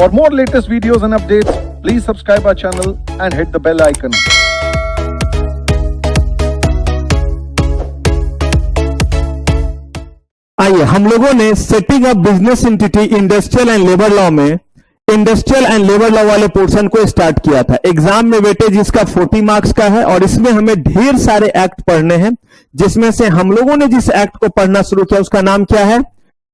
For more latest videos and updates, please subscribe our channel and hit the bell icon. आइए, हम लोगों ने setting up business entity industrial and labour law में industrial and labour law वाले portion को start किया था। Exam में वेटेज इसका 40 मार्क्स का है और इसमें हमें ढेर सारे एक्ट पढ़ने हैं, जिसमें से हम लोगों ने जिस एक्ट को पढ़ना शुरू किया उसका नाम क्या है?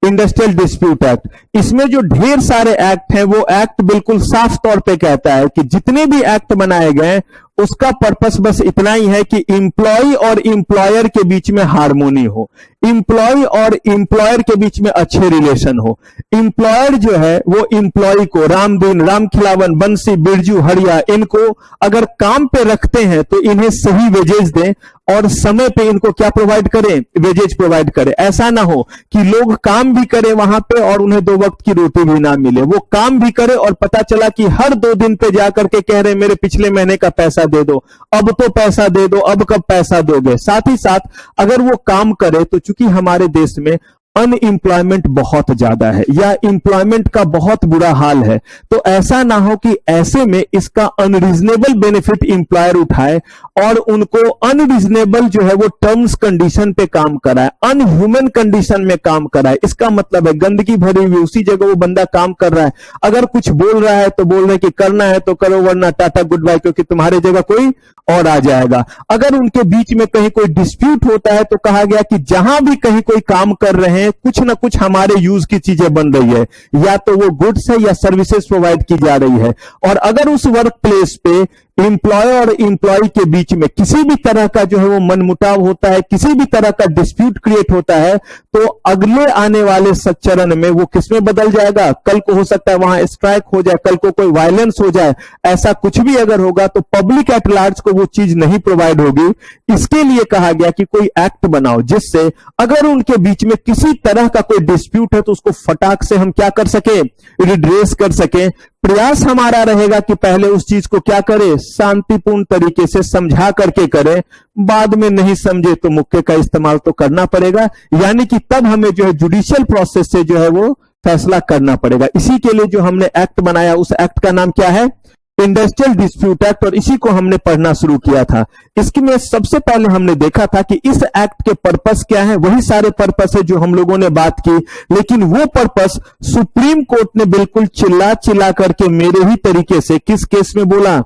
Industrial dispute act. इसमें जो ढेर सारे एक्ट हैं वो एक्ट बिल्कुल साफ तौर पे कहता है कि जितने भी एक्ट बनाए गए उसका पर्पस बस इतना ही है कि एम्प्लॉय और एम्प्लॉयर के बीच में हार्मोनी हो, एम्प्लॉय और एम्प्लॉयर के बीच में अच्छे रिलेशन हो। एम्प्लॉयर जो है वो एम्प्लॉय को रामदीन, रामखिलावन, बंसी, बिरजू, हरिया इनको अगर काम पे रखते हैं तो इन्हें सही वेजेज दें और समय पे इनको क्या प्रोवाइड करें? वेजेज प्रोवाइड करें। ऐसा ना हो कि लोग काम भी करें वहां पे और उन्हें 2 वक्त की रोटी भी ना मिले। वो काम भी करे और पता चला कि हर 2 दिन पे जाकर के कह रहे मेरे पिछले महीने का पैसा दे दो, अब तो पैसा दे दो, अब कब पैसा दोगे। साथ ही साथ अगर वो काम करे तो चूंकि हमारे देश में अनएम्प्लॉयमेंट बहुत ज्यादा है या एम्प्लॉयमेंट का बहुत बुरा हाल है, तो ऐसा ना हो कि ऐसे में इसका अनरीजनेबल बेनिफिट एम्प्लॉयर उठाए और उनको अनरीजनेबल जो है वो टर्म्स कंडीशन पे काम कराए, अनह्यूमन कंडीशन में काम कराए। इसका मतलब है गंदगी भरी हुई उसी जगह वो बंदा काम कर रहा है, अगर कुछ बोल रहा है तो बोल रहे कि करना है तो करो वरना टाटा गुड बाय, क्योंकि तुम्हारे जगह कोई और आ जाएगा। अगर उनके बीच में कहीं कोई डिस्प्यूट होता है तो कहा गया कि जहां भी कहीं कोई काम कर रहे हैं कुछ ना कुछ हमारे यूज की चीजें बन रही है, या तो वो गुड्स है या सर्विसेज प्रोवाइड की जा रही है। और अगर उस वर्क प्लेस पे एम्प्लॉय और एम्प्लॉय के बीच में किसी भी तरह का जो है वो मनमुटाव होता है, किसी भी तरह का डिस्प्यूट क्रिएट होता है, तो अगले आने वाले चरण में वो किसमें बदल जाएगा? कल को हो सकता है वहां स्ट्राइक हो जाए, कल को कोई वायलेंस हो जाए। ऐसा कुछ भी अगर होगा तो पब्लिक एट लार्ज को वो चीज नहीं प्रोवाइड होगी। इसके लिए कहा गया कि कोई एक्ट बनाओ जिससे अगर उनके बीच में किसी तरह का कोई डिस्प्यूट है तो उसको फटाक से हम क्या कर सके? रिड्रेस कर सके। प्रयास हमारा रहेगा कि पहले उस चीज को क्या करें? शांतिपूर्ण तरीके से समझा करके करें, बाद में नहीं समझे तो मुक्के का इस्तेमाल तो करना पड़ेगा, यानी कि तब हमें जो है जुडिशियल प्रोसेस से जो है वो फैसला करना पड़ेगा। इसी के लिए जो हमने एक्ट बनाया उस एक्ट का नाम क्या है? इंडस्ट्रियल डिस्प्यूट एक्ट, और इसी को हमने पढ़ना शुरू किया था। इसकी में सबसे पहले हमने देखा था कि इस एक्ट के पर्पस क्या है, वही सारे पर्पस है जो हम लोगों ने बात की, लेकिन वो पर्पस सुप्रीम कोर्ट ने बिल्कुल चिल्ला चिल्ला करके मेरे ही तरीके से किस केस में बोला?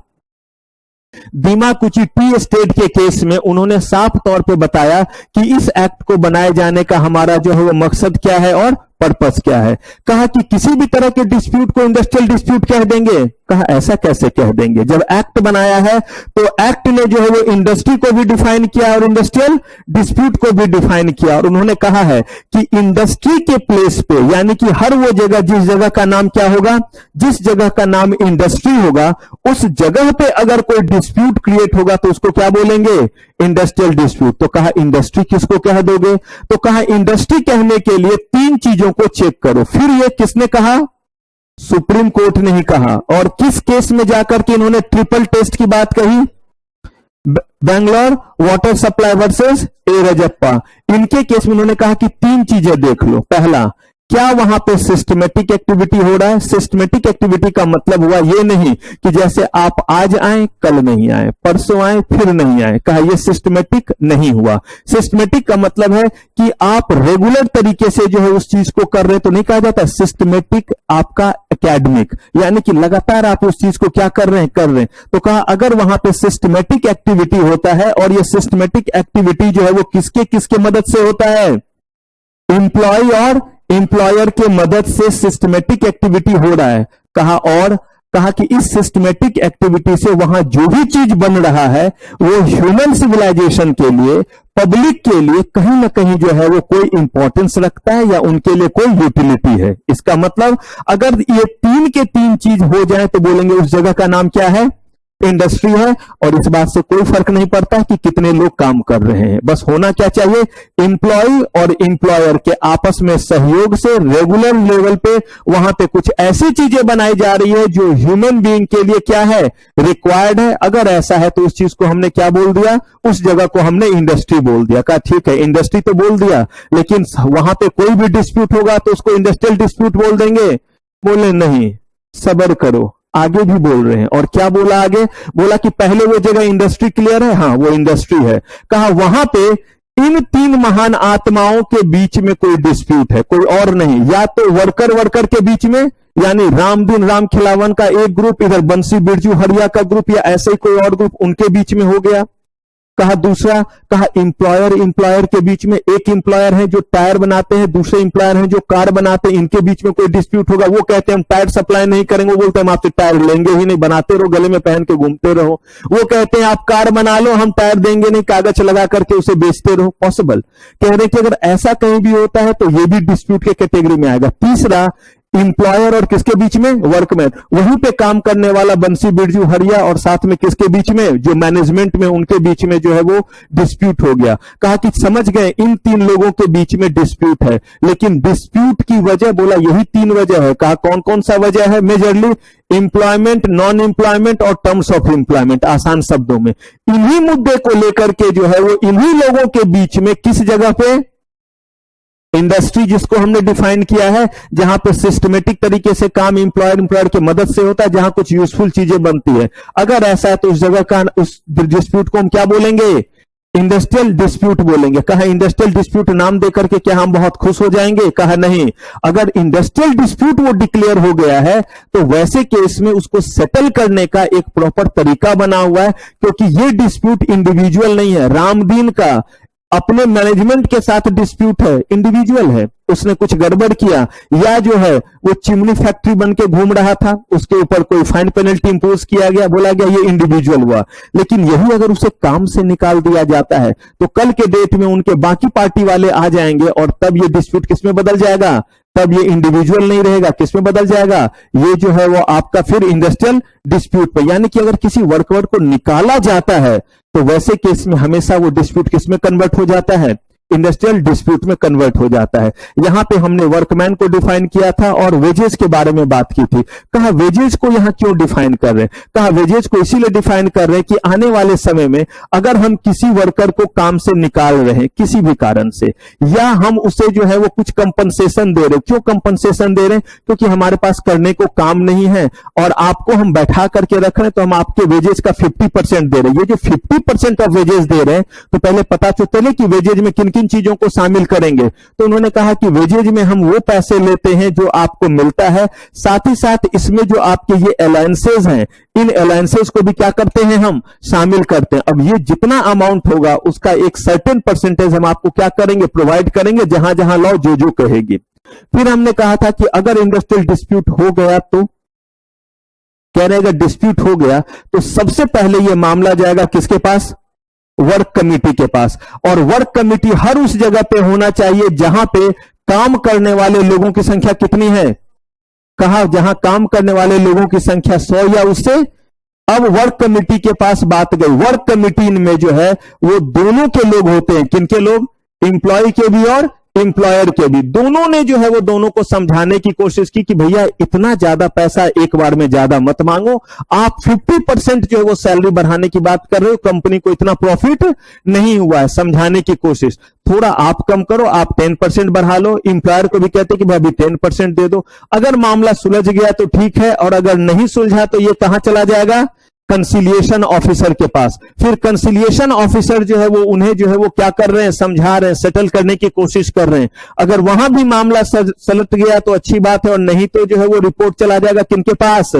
दीमाकुची टी एस्टेट के केस में उन्होंने साफ तौर पे बताया कि इस एक्ट को बनाए जाने का हमारा जो है वो मकसद क्या है और पर्पस क्या है। कहा कि किसी भी तरह के डिस्प्यूट को इंडस्ट्रियल डिस्प्यूट कह देंगे। कहा ऐसा कैसे कह देंगे? जब एक्ट बनाया है तो एक्ट ने जो है वो इंडस्ट्री को भी डिफाइन किया और इंडस्ट्रियल डिस्प्यूट को भी डिफाइन किया, और उन्होंने कहा है कि इंडस्ट्री के प्लेस पे, यानी कि हर वो जगह जिस जगह का नाम क्या होगा? जिस जगह का नाम इंडस्ट्री होगा उस जगह पे अगर कोई डिस्प्यूट क्रिएट होगा तो उसको क्या बोलेंगे? Industrial dispute. तो कहा इंडस्ट्री किसको कह दोगे? तो कहा इंडस्ट्री कहने के लिए 3 चीजों को चेक करो। फिर ये किसने कहा? सुप्रीम कोर्ट ने ही कहा। और किस केस में जाकर के इन्होंने ट्रिपल टेस्ट की बात कही? Bangalore water supply versus A Rajappa. इनके केस में उन्होंने कहा कि 3 चीजें देख लो। पहला, क्या वहां पे सिस्टमेटिक एक्टिविटी हो रहा है? सिस्टमेटिक एक्टिविटी का मतलब हुआ ये नहीं कि जैसे आप आज आए कल नहीं आए, परसों आए फिर नहीं आए। कहा यह सिस्टमेटिक नहीं हुआ। सिस्टमेटिक का मतलब है कि आप रेगुलर तरीके से जो है उस चीज को कर रहे, तो नहीं कहा जाता सिस्टमेटिक आपका एकेडमिक, यानी कि लगातार आप उस चीज को क्या कर रहे हैं। तो कहा अगर वहां पे सिस्टमेटिक एक्टिविटी होता है, और यह सिस्टमेटिक एक्टिविटी जो है वो किसके किसके मदद से होता है? एम्प्लॉय और एम्प्लॉयर के मदद से सिस्टमेटिक एक्टिविटी हो रहा है। कहा कि इस सिस्टमेटिक एक्टिविटी से वहां जो भी चीज बन रहा है वो ह्यूमन सिविलाइजेशन के लिए, पब्लिक के लिए कहीं ना कहीं जो है वो कोई इंपॉर्टेंस रखता है या उनके लिए कोई यूटिलिटी है। इसका मतलब अगर ये 3 के 3 चीज हो जाए तो बोलेंगे उस जगह का नाम क्या है? इंडस्ट्री है। और इस बात से कोई फर्क नहीं पड़ता कि कितने लोग काम कर रहे हैं, बस होना क्या चाहिए? एम्प्लॉय और एम्प्लॉयर के आपस में सहयोग से रेगुलर लेवल पे वहां पे कुछ ऐसी चीजें बनाई जा रही है जो ह्यूमन बीइंग के लिए क्या है? रिक्वायर्ड है। अगर ऐसा है तो उस चीज को हमने क्या बोल दिया? उस जगह को हमने इंडस्ट्री बोल दिया। कहा ठीक है इंडस्ट्री तो बोल दिया, लेकिन वहां पे कोई भी डिस्प्यूट होगा तो उसको इंडस्ट्रियल डिस्प्यूट बोल देंगे? बोले नहीं, सब्र करो, आगे भी बोल रहे हैं। और क्या बोला आगे? बोला कि पहले वो जगह इंडस्ट्री क्लियर है, हाँ वो इंडस्ट्री है। कहा वहां पे इन तीन महान आत्माओं के बीच में कोई डिस्प्यूट है, कोई और नहीं। या तो वर्कर के बीच में, यानी रामदीन राम खिलावन का एक ग्रुप, इधर बंसी बिरजू हरिया का ग्रुप, या ऐसे ही कोई और ग्रुप उनके बीच में हो गया। कहा दूसरा, कहा इंप्लॉयर के बीच में, एक इंप्लॉयर है जो टायर बनाते हैं, दूसरे इंप्लॉयर हैं जो कार बनाते हैं, इनके बीच में कोई डिस्प्यूट होगा। वो कहते हैं हम टायर सप्लाई नहीं करेंगे, वो बोलते हैं हम आपसे टायर लेंगे ही नहीं, बनाते रहो, गले में पहन के घूमते रहो। वो कहते हैं आप कार बना लो, हम टायर देंगे नहीं, कागज लगा करके उसे बेचते रहो। पॉसिबल कह रहे कि अगर ऐसा कहीं भी होता है तो ये भी डिस्प्यूट के कैटेगरी में आएगा। तीसरा, इंप्लॉयर और किसके बीच में? वर्कमैन, वहीं पे काम करने वाला बंसी बिरजू हरिया, और साथ में किसके बीच में? जो मैनेजमेंट में, उनके बीच में जो है वो डिस्प्यूट हो गया। कहा कि समझ गए इन तीन लोगों के बीच में डिस्प्यूट है, लेकिन डिस्प्यूट की वजह बोला यही तीन वजह है। कहा कौन कौन सा वजह है? मेजरली एम्प्लॉयमेंट, नॉन एम्प्लॉयमेंट और टर्म्स ऑफ एम्प्लॉयमेंट। आसान शब्दों में इन्हीं मुद्दे को लेकर के जो है वो इन्हीं लोगों के बीच में किस जगह पे? इंडस्ट्री जिसको हमने डिफाइन किया है, जहां पे सिस्टमेटिक तरीके से काम इंप्लॉयर की मदद से होता है, जहां कुछ यूजफुल चीजें बनती है। अगर ऐसा है तो उस जगह का, उस डिस्प्यूट को हम क्या बोलेंगे? इंडस्ट्रियल डिस्प्यूट बोलेंगे। कहा इंडस्ट्रियल डिस्प्यूट नाम देकर के क्या हम बहुत खुश हो जाएंगे? कहा नहीं। अगर इंडस्ट्रियल डिस्प्यूट वो डिक्लेयर हो गया है तो वैसे केस में उसको सेटल करने का एक प्रॉपर तरीका बना हुआ है, क्योंकि ये डिस्प्यूट इंडिविजुअल नहीं है। रामदीन का अपने मैनेजमेंट के साथ डिस्प्यूट है, इंडिविजुअल है, उसने कुछ गड़बड़ किया, या जो है वो चिमनी फैक्ट्री बन के घूम रहा था, उसके ऊपर कोई फाइन पेनल्टी इंपोज किया गया, बोला गया ये इंडिविजुअल हुआ। लेकिन यही अगर उसे काम से निकाल दिया जाता है तो कल के डेट में उनके बाकी पार्टी वाले आ जाएंगे और तब ये डिस्प्यूट किसमें बदल जाएगा? तब ये इंडिविजुअल नहीं रहेगा, किसमें बदल जाएगा? ये जो है वो आपका फिर इंडस्ट्रियल डिस्प्यूट पे। यानी कि अगर किसी वर्कर को निकाला जाता है तो वैसे केस में हमेशा वो डिस्प्यूट किसमें कन्वर्ट हो जाता है? इंडस्ट्रियल डिस्प्यूट में कन्वर्ट हो जाता है। यहां पे हमने वर्कमैन को डिफाइन किया था और वेजेस के बारे में बात की थी। कहा वेजेस को यहां क्यों डिफाइन कर रहे हैं? कहा वेजेस को इसीलिए डिफाइन कर रहे हैं कि आने वाले समय में अगर हम किसी वर्कर को काम से निकाल रहे हैं किसी भी कारण से, या हम उसे जो है वो कुछ कंपनसेशन दे रहे हैं। क्यों कंपनसेशन दे रहे हैं? क्योंकि हमारे पास करने को काम नहीं है और आपको हम बैठा करके रख रहे हैं, तो हम आपके वेजेस का 50% दे रहे हैं। ये जो 50% ऑफ वेजेस दे रहे हैं, तो पहले पता तो चले कि वेजेज में किन किन चीजों को शामिल करेंगे। तो उन्होंने कहा कि वेजेज में हम वो पैसे लेते हैं जो आपको मिलता है, साथ ही साथ इसमें जो आपके ये अलायंसेज हैं, इन अलायंसेज को भी क्या करते हैं? हम शामिल करते हैं। अब ये जितना अमाउंट होगा उसका एक सर्टेन परसेंटेज हम आपको क्या करेंगे? प्रोवाइड करेंगे, जहां जहां लॉ जो कहेगी। फिर हमने कहा था कि अगर इंडस्ट्रियल डिस्प्यूट हो गया तो कह रहे अगर डिस्प्यूट हो गया तो सबसे पहले यह मामला जाएगा किसके पास? वर्क कमेटी के पास। और वर्क कमेटी हर उस जगह पे होना चाहिए जहां पे काम करने वाले लोगों की संख्या कितनी है? कहा जहां काम करने वाले लोगों की संख्या 100 या उससे। अब वर्क कमेटी के पास बात गई। वर्क कमेटी में जो है वो दोनों के लोग होते हैं। किनके लोग? एम्प्लॉय के भी और एम्प्लॉयर के भी। दोनों ने जो है वो दोनों को समझाने की कोशिश की कि भैया इतना ज्यादा पैसा एक बार में ज्यादा मत मांगो, आप 50% जो है वो सैलरी बढ़ाने की बात कर रहे हो, कंपनी को इतना प्रॉफिट नहीं हुआ है। समझाने की कोशिश, थोड़ा आप कम करो, आप 10% बढ़ा लो। एम्प्लॉयर को भी कहते कि भाई अभी 10% दे दो। अगर मामला सुलझ गया तो ठीक है, और अगर नहीं सुलझा तो ये कहां चला जाएगा? कंसिलिएशन ऑफिसर के पास। फिर कंसिलिएशन ऑफिसर जो है वो उन्हें जो है वो क्या कर रहे हैं? समझा रहे हैं, सेटल करने की कोशिश कर रहे हैं। अगर वहां भी मामला सलट गया तो अच्छी बात है, और नहीं तो जो है वो रिपोर्ट चला जाएगा किनके पास?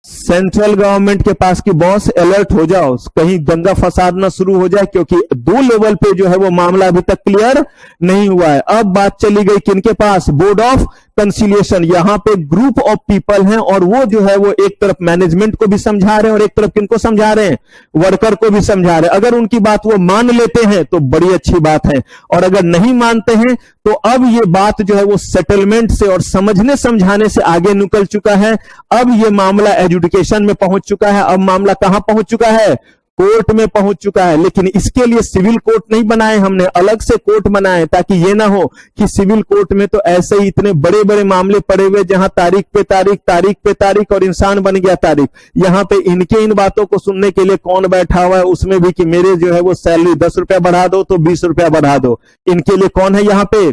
सेंट्रल गवर्नमेंट के पास। की बॉस अलर्ट हो जाओ, कहीं दंगा फसाद ना शुरू हो जाए, क्योंकि 2 लेवल पे जो है वो मामला अभी तक क्लियर नहीं हुआ है। अब बात चली गई किनके पास? Board of conciliation. यहां पे ग्रुप ऑफ पीपल हैं और वो जो है वो एक तरफ मैनेजमेंट को भी समझा रहे हैं और एक तरफ किनको समझा रहे हैं? वर्कर को भी समझा रहे हैं। अगर उनकी बात वो मान लेते हैं तो बड़ी अच्छी बात है, और अगर नहीं मानते हैं तो अब ये बात जो है वो सेटलमेंट से और समझने समझाने से आगे निकल चुका है। अब ये मामला एजुकेशन में पहुंच चुका है। अब मामला कहां पहुंच चुका है? कोर्ट में पहुंच चुका है। लेकिन इसके लिए सिविल कोर्ट नहीं बनाए हमने, अलग से कोर्ट बनाए, ताकि ये ना हो कि सिविल कोर्ट में तो ऐसे ही इतने बड़े बड़े मामले पड़े हुए जहां तारीख पे तारीख और इंसान बन गया तारीख। यहां पे इनके इन बातों को सुनने के लिए कौन बैठा हुआ है? उसमें भी कि मेरे जो है वो सैलरी 10 रुपया बढ़ा दो तो 20 रुपया बढ़ा दो। इनके लिए कौन है? यहां पे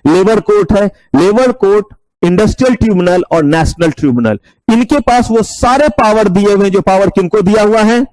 लेबर कोर्ट है। लेबर कोर्ट इंडस्ट्रियल ट्रिब्यूनल और नेशनल ट्रिब्यूनल, इनके पास वो सारे पावर दिए हुए हैं। जो पावर किनको दिया हुआ है?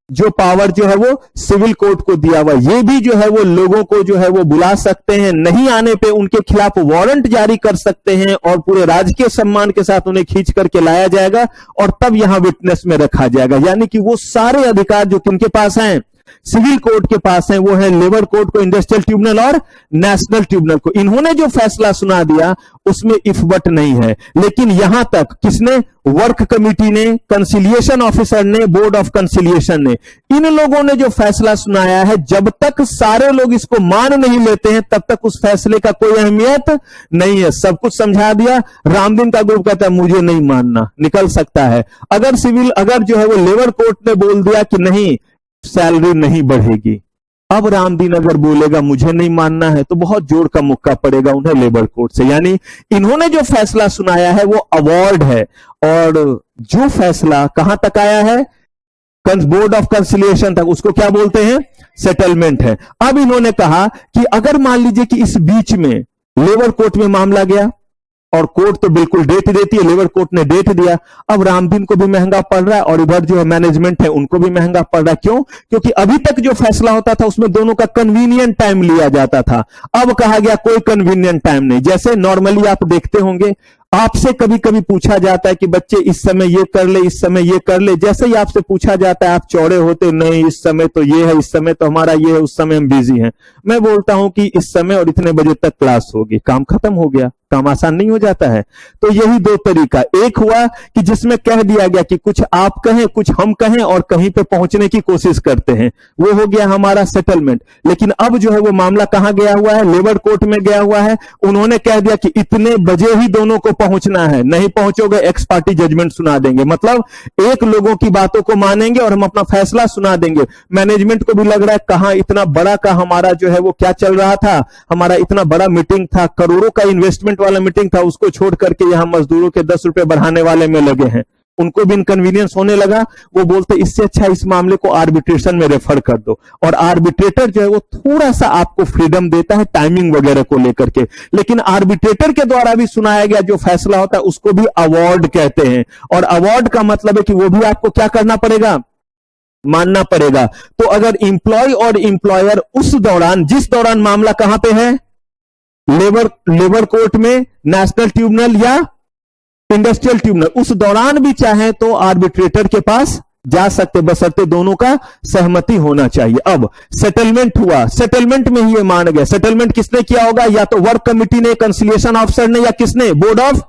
जो पावर जो है वो सिविल कोर्ट को दिया हुआ। ये भी जो है वो लोगों को जो है वो बुला सकते हैं, नहीं आने पे उनके खिलाफ वारंट जारी कर सकते हैं और पूरे राजकीय सम्मान के साथ उन्हें खींच करके लाया जाएगा और तब यहां विटनेस में रखा जाएगा। यानी कि वो सारे अधिकार जो किनके पास हैं? सिविल कोर्ट के पास है, वो है लेबर कोर्ट को, इंडस्ट्रियल ट्रिब्यूनल और नेशनल ट्रिब्यूनल को। इन्होंने जो फैसला सुना दिया उसमें इफ बट नहीं है, लेकिन यहां तक किसने? वर्क कमेटी ने, कंसिलिएशन ऑफिसर ने, बोर्ड ऑफ कंसिलिएशन ने, इन लोगों ने जो फैसला सुनाया है, जब तक सारे लोग इसको मान नहीं लेते हैं तब तक उस फैसले का कोई अहमियत नहीं है। सब कुछ समझा दिया। रामदीन का ग्रुप कहता है मुझे नहीं मानना, निकल सकता है। अगर जो है वो लेबर कोर्ट ने बोल दिया कि नहीं सैलरी नहीं बढ़ेगी, अब रामदीन अगर बोलेगा मुझे नहीं मानना है तो बहुत जोर का मुक्का पड़ेगा उन्हें लेबर कोर्ट से। यानी इन्होंने जो फैसला सुनाया है वो अवार्ड है, और जो फैसला कहां तक आया है? बोर्ड ऑफ कंसिलिएशन तक, उसको क्या बोलते हैं? सेटलमेंट है। अब इन्होंने कहा कि अगर मान लीजिए कि इस बीच में लेबर कोर्ट में मामला गया, और कोर्ट तो बिल्कुल डेट देती है, लेबर कोर्ट ने डेट दिया, अब रामदीन को भी महंगा पड़ रहा है और इधर जो है मैनेजमेंट है उनको भी महंगा पड़ रहा है। क्यों? क्योंकि अभी तक जो फैसला होता था उसमें दोनों का कन्वीनियंट टाइम लिया जाता था। अब कहा गया कोई कन्वीनियंट टाइम नहीं। जैसे नॉर्मली आप देखते होंगे, आपसे कभी कभी पूछा जाता है कि बच्चे इस समय ये कर ले, इस समय ये कर ले। जैसे ही आपसे पूछा जाता है आप चौड़े होते, नहीं इस समय तो ये है, इस समय तो हमारा ये है, उस समय हम बिजी हैं। मैं बोलता हूं कि इस समय और इतने बजे तक क्लास होगी, काम खत्म हो गया। काम आसान नहीं हो जाता है। तो यही दो तरीका, एक हुआ कि जिसमें कह दिया गया कि कुछ आप कहें कुछ हम कहें और कहीं पे पहुंचने की कोशिश करते हैं, वो हो गया हमारा सेटलमेंट। लेकिन अब जो है वो मामला कहां गया हुआ है? लेबर कोर्ट में गया हुआ है। उन्होंने कह दिया कि इतने बजे ही दोनों को पहुंचना है, नहीं पहुंचोगे एक्स पार्टी जजमेंट सुना देंगे। मतलब एक लोगों की बातों को मानेंगे और हम अपना फैसला सुना देंगे। मैनेजमेंट को भी लग रहा है कहां इतना बड़ा का हमारा जो है वो क्या चल रहा था, हमारा इतना बड़ा मीटिंग था, करोड़ों का इन्वेस्टमेंट वाला मीटिंग था, उसको छोड़ करके यहां मजदूरों के 10 रुपए बढ़ाने वाले में लगे हैं। उनको भी इनकन्वीनियंस होने लगा। वो बोलते इससे अच्छा इस मामले को आर्बिट्रेशन में रेफर कर दो, और आर्बिट्रेटर जो है वो थोड़ा सा आपको फ्रीडम देता है टाइमिंग वगैरह को लेकर के। लेकिन आर्बिट्रेटर के द्वारा भी सुनाया गया जो फैसला होता है उसको भी अवार्ड कहते हैं, और अवार्ड का मतलब है कि वो भी आपको क्या करना पड़ेगा? मानना पड़ेगा। तो अगर इंप्लॉय और इंप्लॉयर उस दौरान, जिस दौरान मामला कहां पे है, लेबर कोर्ट में, नेशनल ट्रिब्यूनल या इंडस्ट्रियल ट्रिब्यूनल, उस दौरान भी चाहे तो आर्बिट्रेटर के पास जा सकते, बशर्ते दोनों का सहमति होना चाहिए। अब सेटलमेंट हुआ, सेटलमेंट में ही ये मान गया। सेटलमेंट किसने किया होगा? या तो वर्क कमिटी ने, कंसिलिएशन ऑफिसर ने, या किसने? Board of.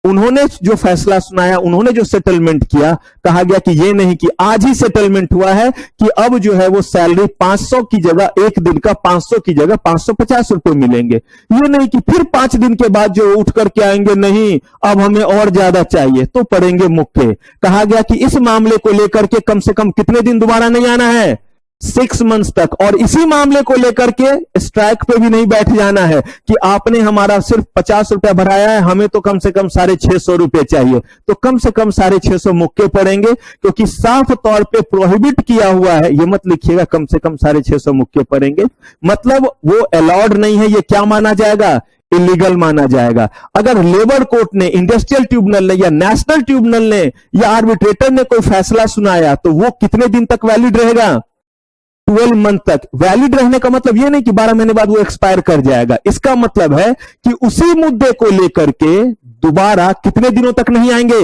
उन्होंने जो फैसला सुनाया, उन्होंने जो सेटलमेंट किया, कहा गया कि ये नहीं कि आज ही सेटलमेंट हुआ है कि अब जो है वो सैलरी 500 की जगह, एक दिन का 500 की जगह 550 रुपए मिलेंगे। ये नहीं कि फिर 5 दिन के बाद जो उठ करके आएंगे, नहीं अब हमें और ज्यादा चाहिए, तो पड़ेंगे मुक्के। कहा गया कि इस मामले को लेकर के कम से कम कितने दिन दोबारा नहीं आना है? 6 मंथ्स तक। और इसी मामले को लेकर के स्ट्राइक पे भी नहीं बैठ जाना है कि आपने हमारा सिर्फ 50 रुपया बढ़ाया है, हमें तो कम से कम 650 रुपए चाहिए। तो कम से कम 650 मुक्के पड़ेंगे, क्योंकि साफ तौर पे प्रोहिबिट किया हुआ है। ये मत लिखिएगा कम से कम 650 मुक्के पड़ेंगे, मतलब वो अलाउड नहीं है। ये क्या माना जाएगा? इलीगल माना जाएगा। अगर लेबर कोर्ट ने, इंडस्ट्रियल ट्रिब्यूनल ने, या नेशनल ट्रिब्यूनल ने, या आर्बिट्रेटर ने कोई फैसला सुनाया, तो वो कितने दिन तक वैलिड रहेगा? 12 मंथ तक। वैलिड रहने का मतलब यह नहीं कि 12 महीने बाद वो एक्सपायर कर जाएगा। इसका मतलब है कि उसी मुद्दे को लेकर के दोबारा कितने दिनों तक नहीं आएंगे?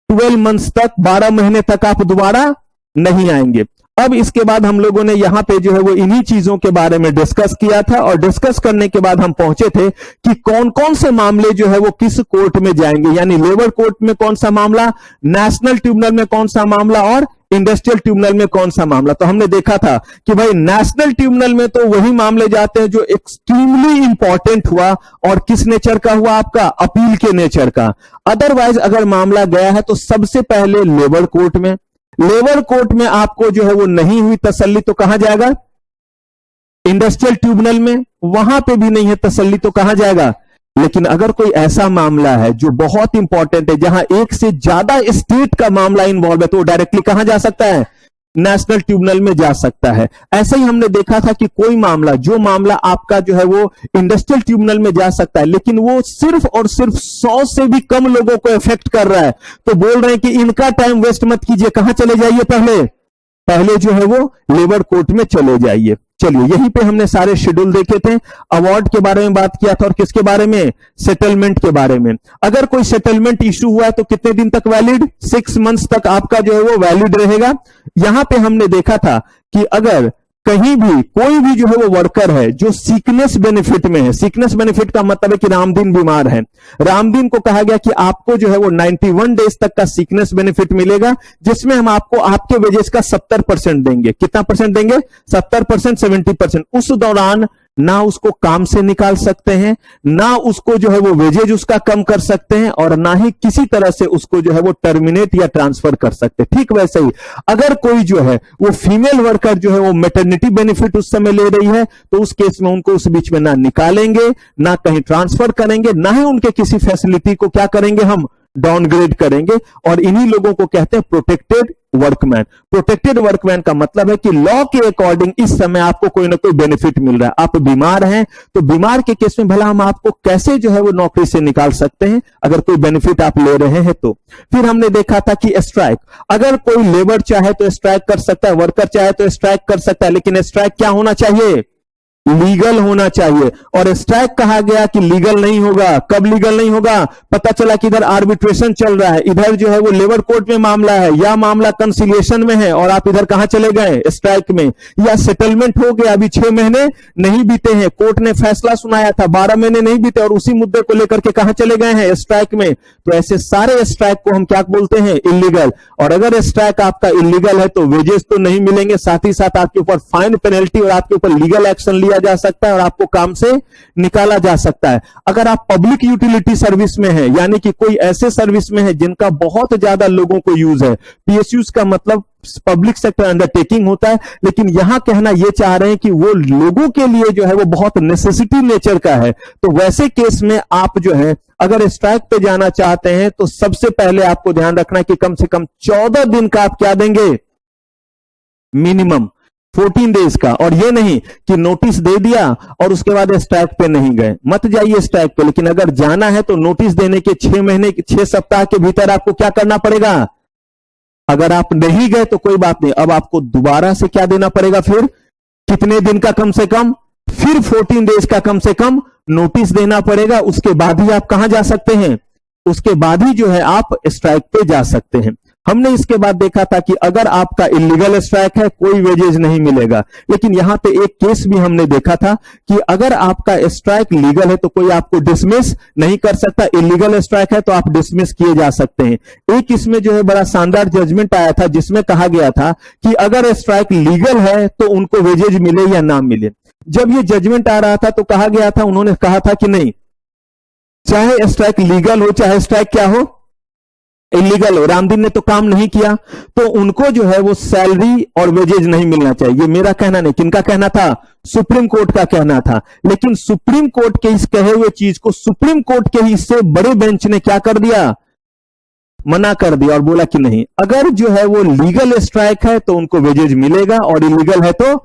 12 मंथ्स तक, 12 महीने तक आप दोबारा नहीं आएंगे। अब इसके बाद हम लोगों ने यहां पे जो है वो इन्हीं चीजों के बारे में डिस्कस किया था, और डिस्कस करने के बाद हम पहुंचे थे कि कौन कौन से मामले जो है वो किस कोर्ट में जाएंगे। यानी लेबर कोर्ट में कौन सा मामला, नेशनल ट्रिब्यूनल में कौन सा मामला, और इंडस्ट्रियल ट्रिब्यूनल में कौन सा मामला। तो हमने देखा था कि भाई नेशनल ट्रिब्यूनल में तो वही मामले जाते हैं जो एक्सट्रीमली इंपॉर्टेंट हुआ, और किस नेचर का हुआ? आपका अपील के नेचर का। अदरवाइज अगर मामला गया है तो सबसे पहले लेबर कोर्ट में। लेबर कोर्ट में आपको जो है वो नहीं हुई तसल्ली तो कहां जाएगा? इंडस्ट्रियल ट्रिब्यूनल में। वहां पे भी नहीं है तसल्ली तो कहां जाएगा? लेकिन अगर कोई ऐसा मामला है जो बहुत इंपॉर्टेंट है, जहां एक से ज्यादा स्टेट का मामला इन्वॉल्व है, तो डायरेक्टली कहां जा सकता है? नेशनल ट्रिब्यूनल में जा सकता है। ऐसे ही हमने देखा था कि कोई मामला, जो मामला आपका जो है वो इंडस्ट्रियल ट्रिब्यूनल में जा सकता है, लेकिन वो सिर्फ और सिर्फ 100 से भी कम लोगों को इफेक्ट कर रहा है, तो बोल रहे हैं कि इनका टाइम वेस्ट मत कीजिए, कहां चले जाइए, पहले जो है वो लेबर कोर्ट में चले जाइए। चलिए, यहीं पे हमने सारे शेड्यूल देखे थे, अवार्ड के बारे में बात किया था और किसके बारे में, सेटलमेंट के बारे में। अगर कोई सेटलमेंट इशू हुआ है तो कितने दिन तक वैलिड, 6 मंथ्स तक आपका जो है वो वैलिड रहेगा। यहां पे हमने देखा था कि अगर कहीं भी कोई भी जो है वो वर्कर है जो सीकनेस बेनिफिट में है, सीकनेस बेनिफिट का मतलब है कि रामदीन बीमार है, रामदीन को कहा गया कि आपको जो है वो 91 डेज तक का सीकनेस बेनिफिट मिलेगा, जिसमें हम आपको आपके वेजेस का 70% देंगे। कितना परसेंट देंगे, 70%, 70%। उस दौरान ना उसको काम से निकाल सकते हैं, ना उसको जो है वो वेजेज उसका कम कर सकते हैं, और ना ही किसी तरह से उसको जो है वो टर्मिनेट या ट्रांसफर कर सकते हैं। ठीक वैसे ही अगर कोई जो है वो फीमेल वर्कर जो है वो मैटरनिटी बेनिफिट उस समय ले रही है, तो उस केस में उनको उस बीच में ना निकालेंगे, ना कहीं ट्रांसफर करेंगे, ना ही उनके किसी फैसिलिटी को क्या करेंगे, हम डाउनग्रेड करेंगे। और इन्हीं लोगों को कहते हैं प्रोटेक्टेड वर्कमैन। प्रोटेक्टेड वर्कमैन का मतलब है कि लॉ के अकॉर्डिंग इस समय आपको कोई ना कोई बेनिफिट मिल रहा है। आप बीमार हैं तो बीमार के केस में भला हम आपको कैसे जो है वो नौकरी से निकाल सकते हैं, अगर कोई बेनिफिट आप ले रहे हैं तो। फिर हमने देखा था कि स्ट्राइक, अगर कोई लेबर चाहे तो स्ट्राइक कर सकता है, वर्कर चाहे तो स्ट्राइक कर सकता है, लेकिन स्ट्राइक क्या होना चाहिए, लीगल होना चाहिए। और स्ट्राइक कहा गया कि लीगल नहीं होगा। कब लीगल नहीं होगा, पता चला कि इधर आर्बिट्रेशन चल रहा है, इधर जो है वो लेबर कोर्ट में मामला है, या मामला कंसिलिएशन में है, और आप इधर कहां चले गए, स्ट्राइक में। या सेटलमेंट हो गया, अभी 6 महीने नहीं बीते हैं, कोर्ट ने फैसला सुनाया था, 12 महीने नहीं बीते, और उसी मुद्दे को लेकर के कहां चले गए हैं, स्ट्राइक में। तो ऐसे सारे स्ट्राइक को हम क्या बोलते हैं, इलीगल। और अगर स्ट्राइक आपका इलीगल है तो वेजेस तो नहीं मिलेंगे, साथ ही साथ आपके ऊपर फाइन, पेनल्टी और आपके ऊपर लीगल एक्शन लिया जा सकता है और आपको काम से निकाला जा सकता है। अगर आप पब्लिक यूटिलिटी सर्विस में हैं, यानी कि कोई ऐसे सर्विस में है जिनका बहुत ज्यादा लोगों को यूज है, पीएसयूज का मतलब पब्लिक सेक्टर अंडरटेकिंग होता है, लेकिन यहां कहना यह चाह रहे हैं कि वो लोगों के लिए जो है वो बहुत नेसेसिटी नेचर का है, तो वैसे केस में आप जो है अगर स्ट्राइक पे जाना चाहते हैं तो सबसे पहले आपको ध्यान रखना है कि कम से कम 14 दिन का आप क्या देंगे, मिनिमम 14 डेज का। और ये नहीं कि नोटिस दे दिया और उसके बाद स्ट्राइक पे नहीं गए, मत जाइए स्ट्राइक पे, लेकिन अगर जाना है तो नोटिस देने के 6 सप्ताह के भीतर आपको क्या करना पड़ेगा। अगर आप नहीं गए तो कोई बात नहीं, अब आपको दोबारा से क्या देना पड़ेगा, फिर कितने दिन का कम से कम, फिर 14 डेज का कम से कम नोटिस देना पड़ेगा। उसके बाद ही आप कहां जा सकते हैं, उसके बाद ही जो है आप स्ट्राइक पे जा सकते हैं। हमने इसके बाद देखा था कि अगर आपका इलीगल स्ट्राइक है कोई वेजेज नहीं मिलेगा, लेकिन यहां पे एक केस भी हमने देखा था कि अगर आपका स्ट्राइक लीगल है तो कोई आपको डिसमिस नहीं कर सकता, इलीगल स्ट्राइक है तो आप डिसमिस किए जा सकते हैं। एक इसमें जो है बड़ा शानदार जजमेंट आया था जिसमें कहा गया था कि अगर स्ट्राइक लीगल है तो उनको वेजेज मिले या ना मिले। जब ये जजमेंट आ रहा था तो कहा गया था, उन्होंने कहा था कि नहीं, चाहे स्ट्राइक लीगल हो चाहे स्ट्राइक क्या हो, इलीगल हो, रामदीन ने तो काम नहीं किया तो उनको जो है वो सैलरी और वेजेज नहीं मिलना चाहिए। ये मेरा कहना नहीं, किनका कहना था, सुप्रीम कोर्ट का कहना था। लेकिन सुप्रीम कोर्ट के इस कहे हुए चीज को सुप्रीम कोर्ट के इससे बड़े बेंच ने क्या कर दिया, मना कर दिया और बोला कि नहीं, अगर जो है वो लीगल स्ट्राइक है तो उनको वेजेज मिलेगा और इलीगल है तो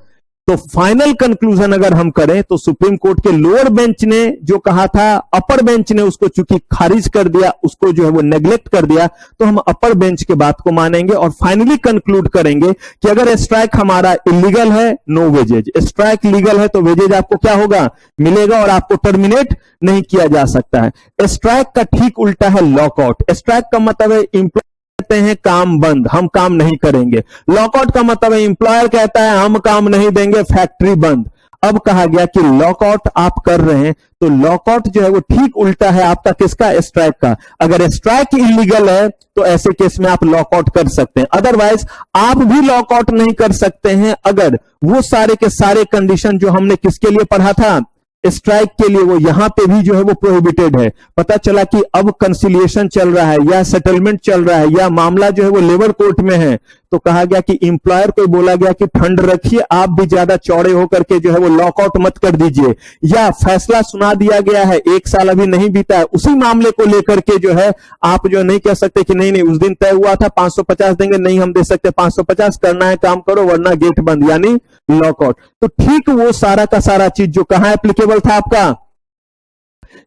फाइनल कंक्लूजन अगर हम करें तो सुप्रीम कोर्ट के लोअर बेंच ने जो कहा था, अपर बेंच ने उसको चूंकि खारिज कर दिया, उसको जो है वो नेग्लेक्ट कर दिया, तो हम अपर बेंच के बात को मानेंगे और फाइनली कंक्लूड करेंगे कि अगर स्ट्राइक हमारा इलीगल है नो वेजेज, स्ट्राइक लीगल है तो वेजेज आपको क्या होगा, मिलेगा और आपको टर्मिनेट नहीं किया जा सकता है। स्ट्राइक का ठीक उल्टा है लॉकआउट। स्ट्राइक का मतलब है एम्प्लॉय कहते हैं काम बंद, हम काम नहीं करेंगे। लॉकआउट का मतलब है एम्प्लॉयर कहता है हम काम नहीं देंगे, फैक्ट्री बंद। अब कहा गया कि लॉकआउट आप कर रहे हैं तो लॉकआउट जो है वो ठीक उल्टा है आपका किसका, स्ट्राइक का। अगर स्ट्राइक इलीगल है तो ऐसे केस में आप लॉकआउट कर सकते हैं, अदरवाइज आप भी लॉकआउट नहीं कर सकते हैं अगर वो सारे के सारे कंडीशन जो हमने किसके लिए पढ़ा था, स्ट्राइक के लिए वो यहां पे भी जो है वो प्रोहिबिटेड है। पता चला कि अब कंसिलिएशन चल रहा है या सेटलमेंट चल रहा है या मामला जो है वो लेबर कोर्ट में है, तो कहा गया कि एम्प्लॉयर को बोला गया कि ठंड रखिए, आप भी ज्यादा चौड़े होकर के जो है वो लॉकआउट मत कर दीजिए। या फैसला सुना दिया गया है, 1 साल अभी नहीं बीता है, उसी मामले को लेकर के जो है आप जो नहीं कह सकते कि नहीं नहीं उस दिन तय हुआ था 550 देंगे, नहीं हम दे सकते 550, करना है काम करो वरना गेट बंद, यानी लॉकआउट। तो ठीक वो सारा का सारा चीज जो कहां एप्लीकेबल था आपका,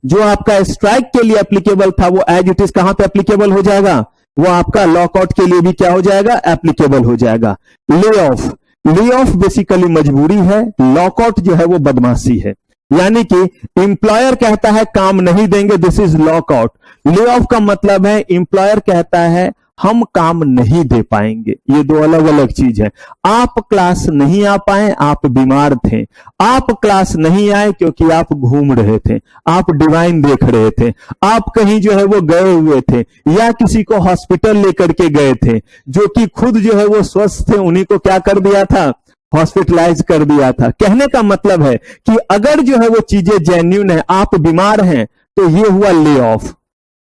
जो आपका स्ट्राइक के लिए एप्लीकेबल था, वो एज इट इज कहां पे एप्लीकेबल हो जाएगा, वो आपका लॉकआउट के लिए भी क्या हो जाएगा, एप्लीकेबल हो जाएगा। ले ऑफ बेसिकली मजबूरी है, लॉकआउट जो है वो बदमाशी है। यानी कि एम्प्लॉयर कहता है काम नहीं देंगे, this is lockout. Lay off का मतलब है एम्प्लॉयर कहता है हम काम नहीं दे पाएंगे, ये दो अलग अलग चीज है। आप क्लास नहीं आ पाए, आप बीमार थे, आप क्लास नहीं आए क्योंकि आप घूम रहे थे, आप डिवाइन देख रहे थे, आप कहीं जो है वो गए हुए थे, या किसी को हॉस्पिटल लेकर के गए थे, जो कि खुद जो है वो स्वस्थ थे, उन्हीं को क्या कर दिया था, हॉस्पिटलाइज कर दिया था। कहने का मतलब है कि अगर जो है वो चीजें जेन्युइन है, आप बीमार हैं, तो ये हुआ ले ऑफ,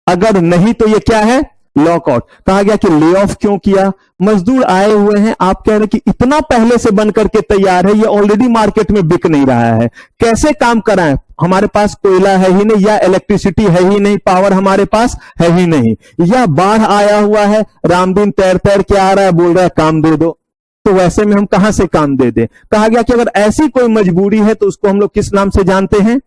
अगर नहीं तो ये क्या है, लॉकआउट। कहा गया कि ले ऑफ क्यों किया, मजदूर आए हुए हैं, आप कह रहे हैं कि इतना पहले से बन करके तैयार है, ये ऑलरेडी मार्केट में बिक नहीं रहा है, कैसे काम कराएं, हमारे पास कोयला है ही नहीं, या इलेक्ट्रिसिटी है ही नहीं, पावर हमारे पास है ही नहीं, या बाढ़ आया हुआ है, रामदीन तैर तैर के आ रहा है, बोल रहा है काम दे दो, तो वैसे में हम कहां से काम दे दे। कहा गया कि अगर ऐसी कोई मजबूरी है तो उसको हम लोग किस नाम से जानते हैं,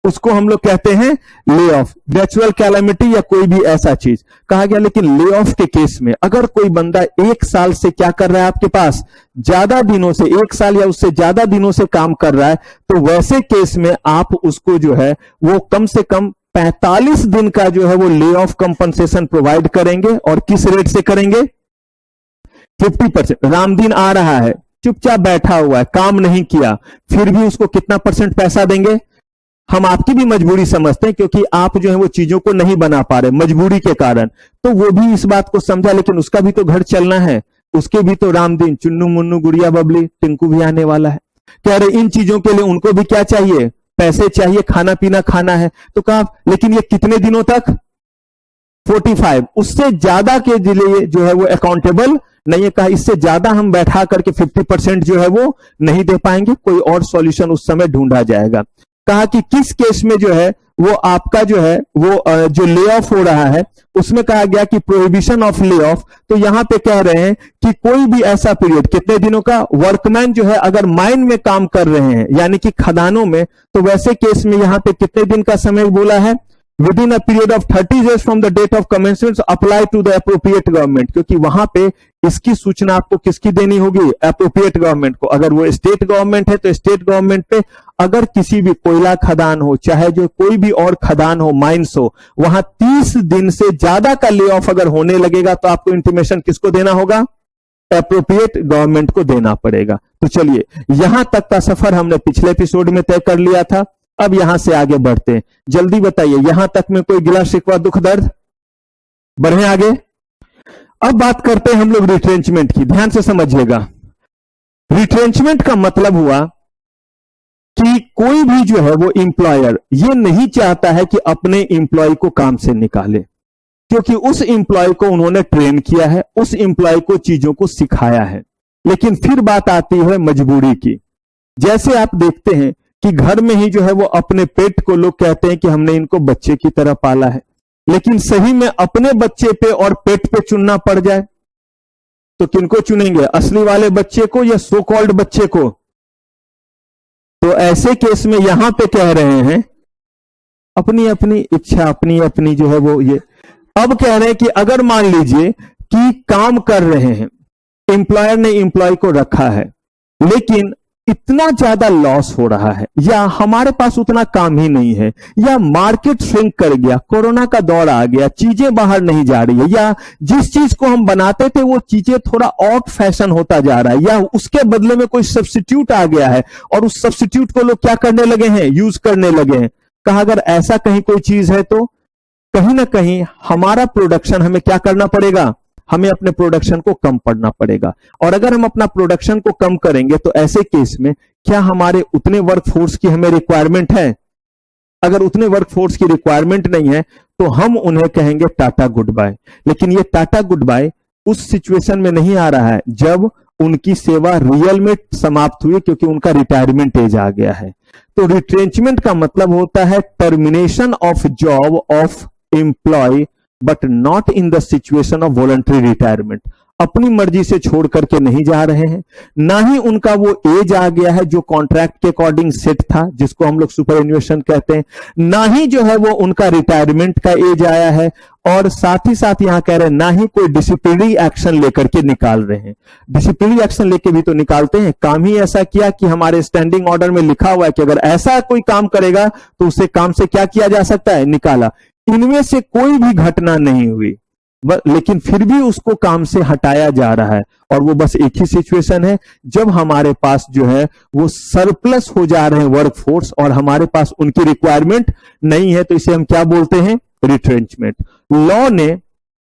उसको हम लोग कहते हैं ले ऑफ, नेचुरल कैलामिटी या कोई भी ऐसा चीज। कहा गया लेकिन ले ऑफ के केस में अगर कोई बंदा 1 साल से क्या कर रहा है, आपके पास ज्यादा दिनों से, 1 साल या उससे ज्यादा दिनों से काम कर रहा है, तो वैसे केस में आप उसको जो है वो कम से कम 45 दिन का जो है वो ले ऑफ कंपनसेशन प्रोवाइड करेंगे। और किस रेट से करेंगे, 50%। रामदीन आ रहा है, चुपचाप बैठा हुआ है, काम नहीं किया, फिर भी उसको कितना % पैसा देंगे। हम आपकी भी मजबूरी समझते हैं क्योंकि आप जो है वो चीजों को नहीं बना पा रहे मजबूरी के कारण, तो वो भी इस बात को समझा, लेकिन उसका भी तो घर चलना है, उसके भी तो रामदीन, चुन्नू मुन्नू गुड़िया बबली टिंकू भी आने वाला है, कह रहे इन चीजों के लिए उनको भी क्या चाहिए, पैसे चाहिए, खाना पीना खाना है। तो कहा लेकिन ये कितने दिनों तक, 45, उससे ज्यादा के लिए जो है वो अकाउंटेबल नहीं है। कहा इससे ज्यादा हम बैठा करके 50% जो है वो नहीं दे पाएंगे, कोई और सॉल्यूशन उस समय ढूंढा जाएगा। कहा कि किस केस में जो है वो आपका जो है वो जो ले ऑफ हो रहा है, उसमें कहा गया कि प्रोहिबिशन ऑफ ले ऑफ। तो यहां पे कह रहे हैं कि कोई भी ऐसा पीरियड, कितने दिनों का, वर्कमैन जो है अगर माइन में काम कर रहे हैं यानी कि खदानों में, तो वैसे केस में यहां पे कितने दिन का समय बोला है, within a period of 30 days from the date of commencement apply to the appropriate government, क्योंकि वहां पे इसकी सूचना आपको किसकी देनी होगी, एप्रोप्रिएट गवर्नमेंट को। अगर वो स्टेट गवर्नमेंट है तो स्टेट गवर्नमेंट पे, अगर किसी भी कोयला खदान हो, चाहे जो कोई भी और खदान हो, माइंस हो, वहां 30 दिन से ज्यादा का ले ऑफ अगर होने लगेगा तो आपको इंटीमेशन किसको देना होगा, एप्रोप्रिएट गवर्नमेंट को देना पड़ेगा। तो चलिए यहां तक का सफर हमने पिछले एपिसोड में तय कर लिया था, अब यहां से आगे बढ़ते हैं। जल्दी बताइए यहां तक में कोई गिला शिकवा दुख दर्द, बढ़े आगे। अब बात करते हैं हम लोग रिट्रेंचमेंट की, ध्यान से समझिएगा। रिट्रेंचमेंट का मतलब हुआ कि कोई भी जो है वो एम्प्लॉयर ये नहीं चाहता है कि अपने एम्प्लॉय को काम से निकाले, क्योंकि उस एम्प्लॉय को उन्होंने ट्रेन किया है, उस एम्प्लॉय को चीजों को सिखाया है। लेकिन फिर बात आती है मजबूरी की। जैसे आप देखते हैं कि घर में ही जो है वो अपने पेट को लोग कहते हैं कि हमने इनको बच्चे की तरह पाला है, लेकिन सही में अपने बच्चे पे और पेट पे चुनना पड़ जाए तो किनको चुनेंगे, असली वाले बच्चे को या सो कॉल्ड बच्चे को। तो ऐसे केस में यहां पे कह रहे हैं अपनी अपनी इच्छा, अपनी अपनी जो है वो ये। अब कह रहे हैं कि अगर मान लीजिए कि काम कर रहे हैं, एम्प्लॉयर ने एम्प्लॉय को रखा है, लेकिन इतना ज्यादा लॉस हो रहा है, या हमारे पास उतना काम ही नहीं है, या मार्केट श्रिंक कर गया, कोरोना का दौर आ गया, चीजें बाहर नहीं जा रही है, या जिस चीज को हम बनाते थे वो चीजें थोड़ा आउट फैशन होता जा रहा है, या उसके बदले में कोई सब्स्टिट्यूट आ गया है और उस सब्स्टिट्यूट को लोग क्या करने लगे हैं, यूज करने लगे हैं। कहा अगर ऐसा कहीं कोई चीज है तो कहीं ना कहीं हमारा प्रोडक्शन, हमें क्या करना पड़ेगा, हमें अपने प्रोडक्शन को कम पड़ना पड़ेगा। और अगर हम अपना प्रोडक्शन को कम करेंगे तो ऐसे केस में क्या हमारे उतने वर्कफोर्स की हमें रिक्वायरमेंट है, अगर उतने वर्कफोर्स की रिक्वायरमेंट नहीं है तो हम उन्हें कहेंगे टाटा गुड बाय। लेकिन ये टाटा गुड बाय उस सिचुएशन में नहीं आ रहा है जब उनकी सेवा रियल में समाप्त हुई, क्योंकि उनका रिटायरमेंट एज आ गया है। तो रिट्रेंचमेंट का मतलब होता है termination of job of employ but not in the situation of voluntary retirement. अपनी मर्जी से छोड़ करके नहीं जा रहे हैं, ना ही उनका वो एज आ गया है जो कॉन्ट्रैक्ट के अकॉर्डिंग सेट था, जिसको हम लोग सुपर एन्युएशन कहते हैं, ना ही जो है वो उनका रिटायरमेंट का एज आया है, और साथ ही साथ यहां कह रहे हैं ना ही कोई डिसिप्लिनरी एक्शन लेकर के निकाल रहे हैं। डिसिप्लिनरी एक्शन लेके भी तो निकालते हैं, काम ही ऐसा किया कि हमारे स्टैंडिंग ऑर्डर में लिखा हुआ है कि अगर ऐसा कोई काम करेगा तो उसे काम से क्या किया जा सकता है, निकाला। इनमें से कोई भी घटना नहीं हुई, लेकिन फिर भी उसको काम से हटाया जा रहा है। और वो बस एक ही सिचुएशन है जब हमारे पास जो है वो सरप्लस हो जा रहे हैं वर्कफोर्स और हमारे पास उनकी रिक्वायरमेंट नहीं है, तो इसे हम क्या बोलते हैं, रिट्रेंचमेंट। लॉ ने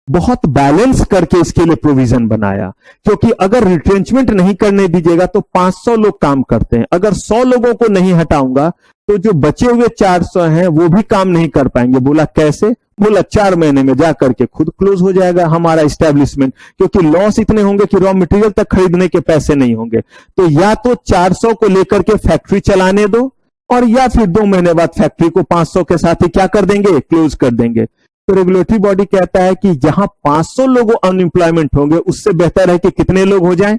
बहुत बैलेंस करके इसके लिए प्रोविजन बनाया, क्योंकि अगर रिट्रेंचमेंट नहीं करने दीजिएगा तो 500 लोग काम करते हैं, अगर 100 लोगों को नहीं हटाऊंगा तो जो बचे हुए 400 हैं वो भी काम नहीं कर पाएंगे। बोला कैसे? बोला 4 महीने में जाकर के खुद क्लोज हो जाएगा हमारा एस्टेब्लिशमेंट, क्योंकि लॉस इतने होंगे कि रॉ मटेरियल तक खरीदने के पैसे नहीं होंगे। तो या तो 400 को लेकर के फैक्ट्री चलाने दो, और या फिर 2 महीने बाद फैक्ट्री को 500 के साथ ही क्या कर देंगे, क्लोज कर देंगे। तो रेगुलेटरी बॉडी कहता है कि जहां 500 लोग अनएम्प्लॉयमेंट होंगे उससे बेहतर है कि कितने लोग हो जाएं,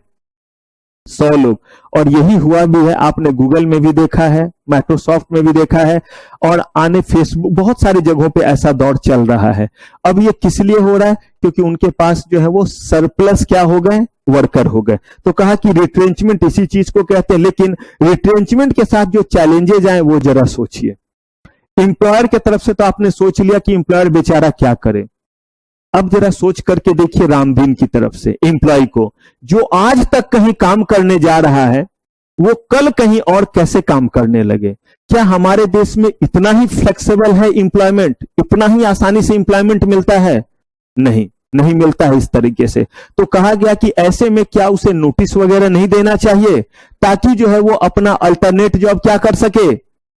100 लोग। और यही हुआ भी है, आपने गूगल में भी देखा है, माइक्रोसॉफ्ट में भी देखा है, और आने फेसबुक बहुत सारी जगहों पे ऐसा दौर चल रहा है। अब ये किस लिए हो रहा है? क्योंकि उनके पास जो है वो सरप्लस क्या हो गए, वर्कर हो गए। तो कहा कि रिट्रेंचमेंट इसी चीज को कहते हैं, लेकिन रिट्रेंचमेंट के साथ जो चैलेंजेज आए वो जरा सोचिए। एम्प्लॉयर की तरफ से तो आपने सोच लिया कि एम्प्लॉयर बेचारा क्या करे, अब जरा सोच करके देखिए रामदीन की तरफ से एम्प्लॉय को, जो आज तक कहीं काम करने जा रहा है वो कल कहीं और कैसे काम करने लगे। क्या हमारे देश में इतना ही फ्लेक्सिबल है एम्प्लॉयमेंट, इतना ही आसानी से एम्प्लॉयमेंट मिलता है? नहीं मिलता है इस तरीके से। तो कहा गया कि ऐसे में क्या उसे नोटिस वगैरह नहीं देना चाहिए, ताकि जो है वो अपना अल्टरनेट जॉब क्या कर सके,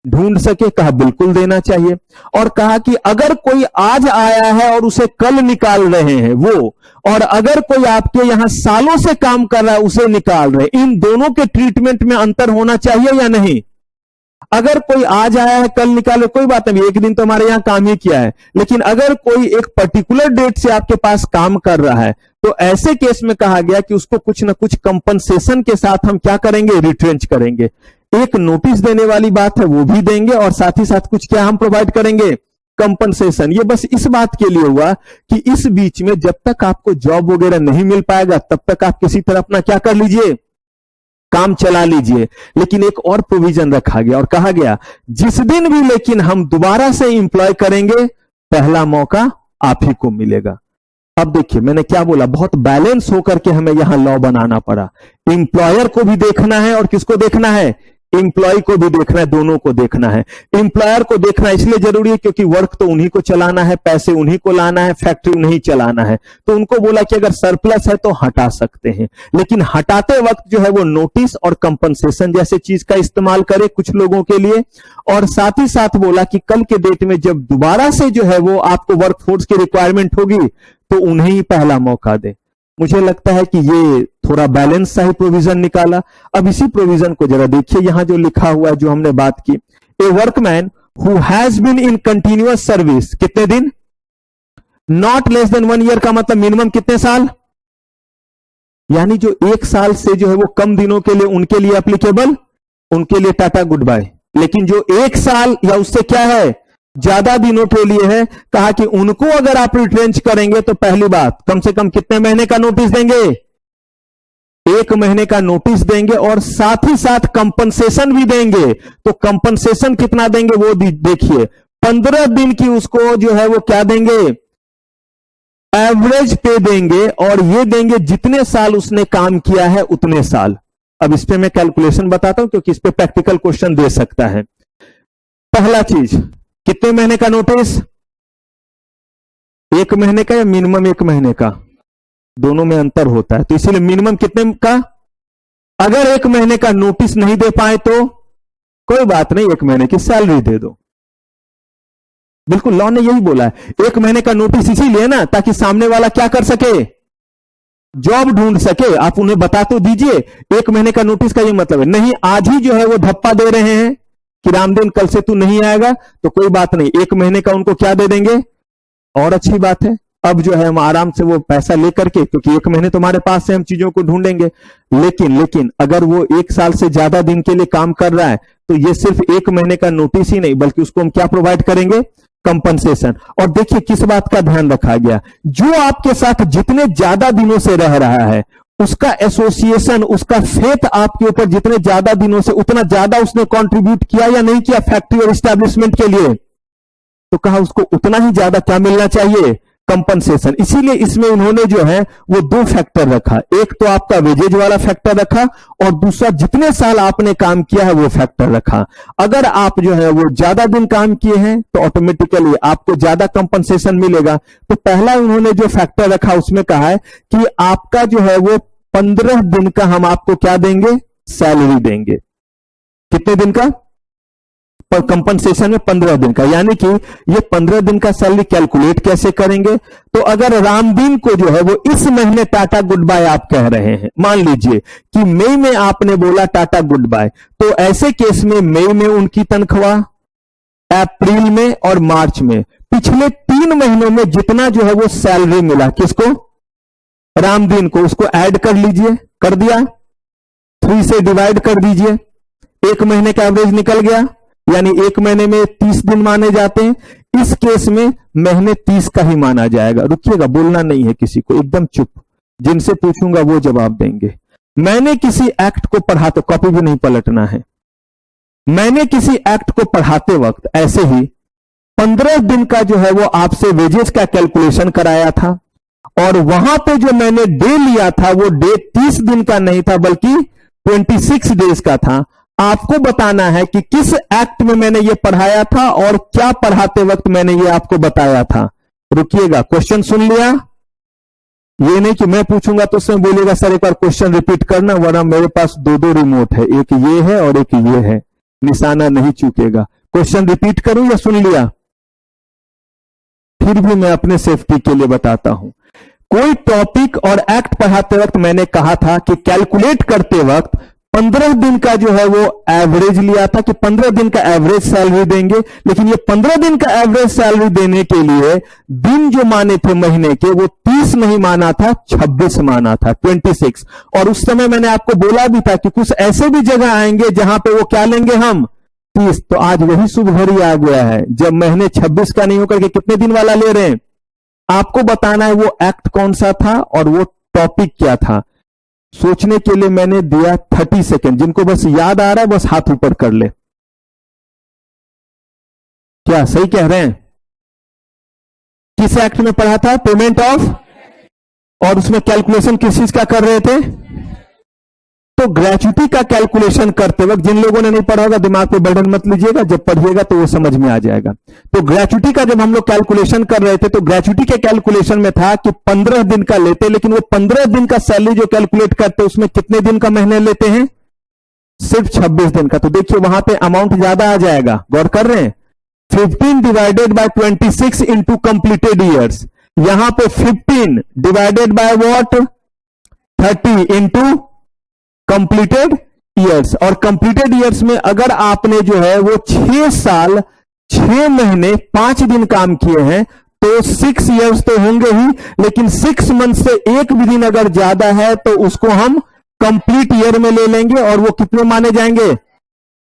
ढूंढ सके? कहा बिल्कुल देना चाहिए। और कहा कि अगर कोई आज आया है और उसे कल निकाल रहे हैं वो, और अगर कोई आपके यहां सालों से काम कर रहा है उसे निकाल रहे, इन दोनों के ट्रीटमेंट में अंतर होना चाहिए या नहीं? अगर कोई आज आया है कल निकाले कोई बात नहीं, एक दिन तो हमारे यहां काम ही किया है, लेकिन अगर कोई एक पर्टिकुलर डेट से आपके पास काम कर रहा है तो ऐसे केस में कहा गया कि उसको कुछ ना कुछ कंपनसेशन के साथ हम क्या करेंगे, रिट्रेंच करेंगे। एक नोटिस देने वाली बात है वो भी देंगे, और साथ ही साथ कुछ क्या हम प्रोवाइड करेंगे, कंपनसेशन। ये बस इस बात के लिए हुआ कि इस बीच में जब तक आपको जॉब वगैरह नहीं मिल पाएगा तब तक आप किसी तरह अपना क्या कर लीजिए, काम चला लीजिए। लेकिन एक और प्रोविजन रखा गया और कहा गया जिस दिन भी लेकिन हम दोबारा से इंप्लॉय करेंगे पहला मौका आप ही को मिलेगा। अब देखिए मैंने क्या बोला, बहुत बैलेंस होकर के हमें यहां लॉ बनाना पड़ा। एम्प्लॉयर को भी देखना है और किसको देखना है, एम्प्लॉय को भी देखना है, दोनों को देखना है। एम्प्लॉयर को देखना इसलिए जरूरी है क्योंकि वर्क तो उन्हीं को चलाना है, पैसे उन्हीं को लाना है, फैक्ट्री उन्हीं चलाना है। तो उनको बोला कि अगर सरप्लस है तो हटा सकते हैं, लेकिन हटाते वक्त जो है वो नोटिस और कंपनसेशन जैसे चीज का इस्तेमाल करे कुछ लोगों के लिए। और साथ ही साथ बोला कि कल के डेट में जब दोबारा से जो है वो आपको वर्कफोर्स की रिक्वायरमेंट होगी तो उन्हें ही पहला मौका दे। मुझे लगता है कि ये थोड़ा बैलेंस सा ही प्रोविजन निकाला। अब इसी प्रोविजन को जरा देखिए, यहां जो लिखा हुआ है, जो हमने बात की, a workman who has been in continuous service, कितने दिन, नॉट लेस देन 1 ईयर, का मतलब मिनिमम कितने साल, यानी जो 1 साल से जो है वो कम दिनों के लिए उनके लिए एप्लीकेबल, उनके लिए टाटा गुड बाय। लेकिन जो 1 साल या उससे क्या है ज्यादा दिनों के लिए है, कहा कि उनको अगर आप रिट्रेंच करेंगे तो पहली बात कम से कम कितने महीने का नोटिस देंगे, 1 महीने का नोटिस देंगे, और साथ ही साथ कंपनसेशन भी देंगे। तो कंपनसेशन कितना देंगे वो देखिए, 15 दिन की उसको जो है वो क्या देंगे, एवरेज पे देंगे, और ये देंगे जितने साल उसने काम किया है उतने साल। अब इस पे मैं कैलकुलेशन बताता हूं क्योंकि इस पे प्रैक्टिकल क्वेश्चन दे सकता है। पहला चीज, कितने महीने का नोटिस, 1 महीने का या मिनिमम 1 महीने का, दोनों में अंतर होता है, तो इसीलिए मिनिमम कितने का। अगर 1 महीने का नोटिस नहीं दे पाए तो कोई बात नहीं, 1 महीने की सैलरी दे दो। बिल्कुल, लॉ ने यही बोला है। 1 महीने का नोटिस इसीलिए ना, ताकि सामने वाला क्या कर सके, जॉब ढूंढ सके। आप उन्हें बता तो दीजिए। 1 महीने का नोटिस का ये मतलब है नहीं, आज ही जो है वो धप्पा दे रहे हैं कि रामदीन कल से तू नहीं आएगा, तो कोई बात नहीं, 1 महीने का उनको क्या दे देंगे, और अच्छी बात है। अब जो है हम आराम से वो पैसा लेकर के, क्योंकि 1 महीने तुम्हारे पास से हम चीजों को ढूंढेंगे। लेकिन अगर वो 1 साल से ज्यादा दिन के लिए काम कर रहा है, तो ये सिर्फ 1 महीने का नोटिस ही नहीं, बल्कि उसको हम क्या प्रोवाइड करेंगे, कंपनसेशन। और देखिए किस बात का ध्यान रखा गया, जो आपके साथ जितने ज्यादा दिनों से रह रहा है, उसका एसोसिएशन, उसका फेथ आपके ऊपर जितने ज्यादा दिनों से, उतना ज्यादा उसने कंट्रीब्यूट किया या नहीं किया फैक्ट्री और एस्टैब्लिशमेंट के लिए, तो कहा उसको उतना ही ज्यादा क्या मिलना चाहिए, कंपनसेशन। इसीलिए इसमें उन्होंने जो है वो 2 फैक्टर रखा, एक तो आपका वेजेज वाला फैक्टर रखा, और दूसरा जितने साल आपने काम किया है वो फैक्टर रखा। अगर आप जो है वो ज्यादा दिन काम किए हैं तो ऑटोमेटिकली आपको ज्यादा कंपनसेशन मिलेगा। तो पहला उन्होंने जो फैक्टर रखा उसमें कहा है कि आपका जो है वो 15 दिन का हम आपको क्या देंगे, सैलरी देंगे। कितने दिन का, पर कंपनसेशन में 15 दिन का। यानी कि ये 15 दिन का सैलरी कैलकुलेट कैसे करेंगे, तो अगर रामदीन को जो है वो इस महीने टाटा गुड बाय आप कह रहे हैं, मान लीजिए कि मई में आपने बोला टाटा गुड बाय, तो ऐसे केस में मई में उनकी तनख्वाह, अप्रैल में और मार्च में, पिछले 3 महीनों में जितना जो है वो सैलरी मिला, किसको, रामदीन को, उसको ऐड कर लीजिए। कर दिया, 3 से डिवाइड कर दीजिए, 1 महीने का एवरेज निकल गया, यानी 1 महीने में 30 दिन माने जाते हैं। इस केस में महीने 30 का ही माना जाएगा। रुकिएगा, बोलना नहीं है किसी को, एकदम चुप, जिनसे पूछूंगा वो जवाब देंगे। मैंने किसी एक्ट को पढ़ाते, कॉपी भी नहीं पलटना है, मैंने किसी एक्ट को पढ़ाते वक्त ऐसे ही 15 दिन का जो है वो आपसे वेजेस का कैलकुलेशन कराया था, और वहां पे जो मैंने डे लिया था वो डे 30 दिन का नहीं था बल्कि 26 डेज का था। आपको बताना है कि किस एक्ट में मैंने ये पढ़ाया था और क्या पढ़ाते वक्त मैंने ये आपको बताया था। रुकिएगा, क्वेश्चन सुन लिया, ये नहीं कि मैं पूछूंगा तो उसमें बोलेगा सर एक बार क्वेश्चन रिपीट करना, वरना मेरे पास 2 रिमोट है, एक ये है और एक ये है, निशाना नहीं चूकेगा। क्वेश्चन रिपीट करूं या सुन लिया, फिर भी मैं अपने सेफ्टी के लिए बताता हूं। कोई टॉपिक और एक्ट पढ़ाते वक्त मैंने कहा था कि कैलकुलेट करते वक्त 15 दिन का जो है वो एवरेज लिया था कि 15 दिन का एवरेज सैलरी देंगे, लेकिन ये 15 दिन का एवरेज सैलरी देने के लिए दिन जो माने थे महीने के वो 30 नहीं माना था, 26 माना था, 26। और उस समय मैंने आपको बोला भी था कि कुछ ऐसे भी जगह आएंगे जहां पे वो क्या लेंगे, हम 30। तो आज वही शुभ घड़ी आ गया है जब महीने 26 का नहीं होकर के कितने दिन वाला ले रहे हैं। आपको बताना है वो एक्ट कौन सा था और वो टॉपिक क्या था। सोचने के लिए मैंने दिया 30 सेकेंड, जिनको बस याद आ रहा है बस हाथ ऊपर कर ले। क्या सही कह रहे हैं? किस एक्ट में पढ़ा था? पेमेंट ऑफ, और उसमें कैलकुलेशन किस चीज का कर रहे थे? तो ग्रेच्युटी का कैलकुलेशन करते वक्त, जिन लोगों ने नहीं पढ़ा होगा दिमाग पे बर्डन मत लीजिएगा, जब पढ़िएगा तो वो समझ में आ जाएगा। तो ग्रेच्युटी का जब हम लोग कैलकुलेशन कर रहे थे तो ग्रेच्युटी के कैलकुलेशन में था कि 15 दिन का लेते, लेकिन वो 15 दिन का सैलरी जो कैलकुलेट करते उसमें कितने दिन का महीने लेते हैं? सिर्फ 26 दिन का। तो देखिए वहां पे अमाउंट ज्यादा आ जाएगा, गौर कर रहे हैं। 15 divided by 26 into completed years, यहां पे 15 divided by what, 30 into completed years. और कंप्लीटेड ईयर्स में अगर आपने जो है वो 6 साल 6 महीने 5 दिन काम किए हैं तो 6 ईयर्स तो होंगे ही, लेकिन 6 मंथ से एक भी दिन अगर ज्यादा है तो उसको हम कंप्लीट ईयर में ले लेंगे, और वो कितने माने जाएंगे?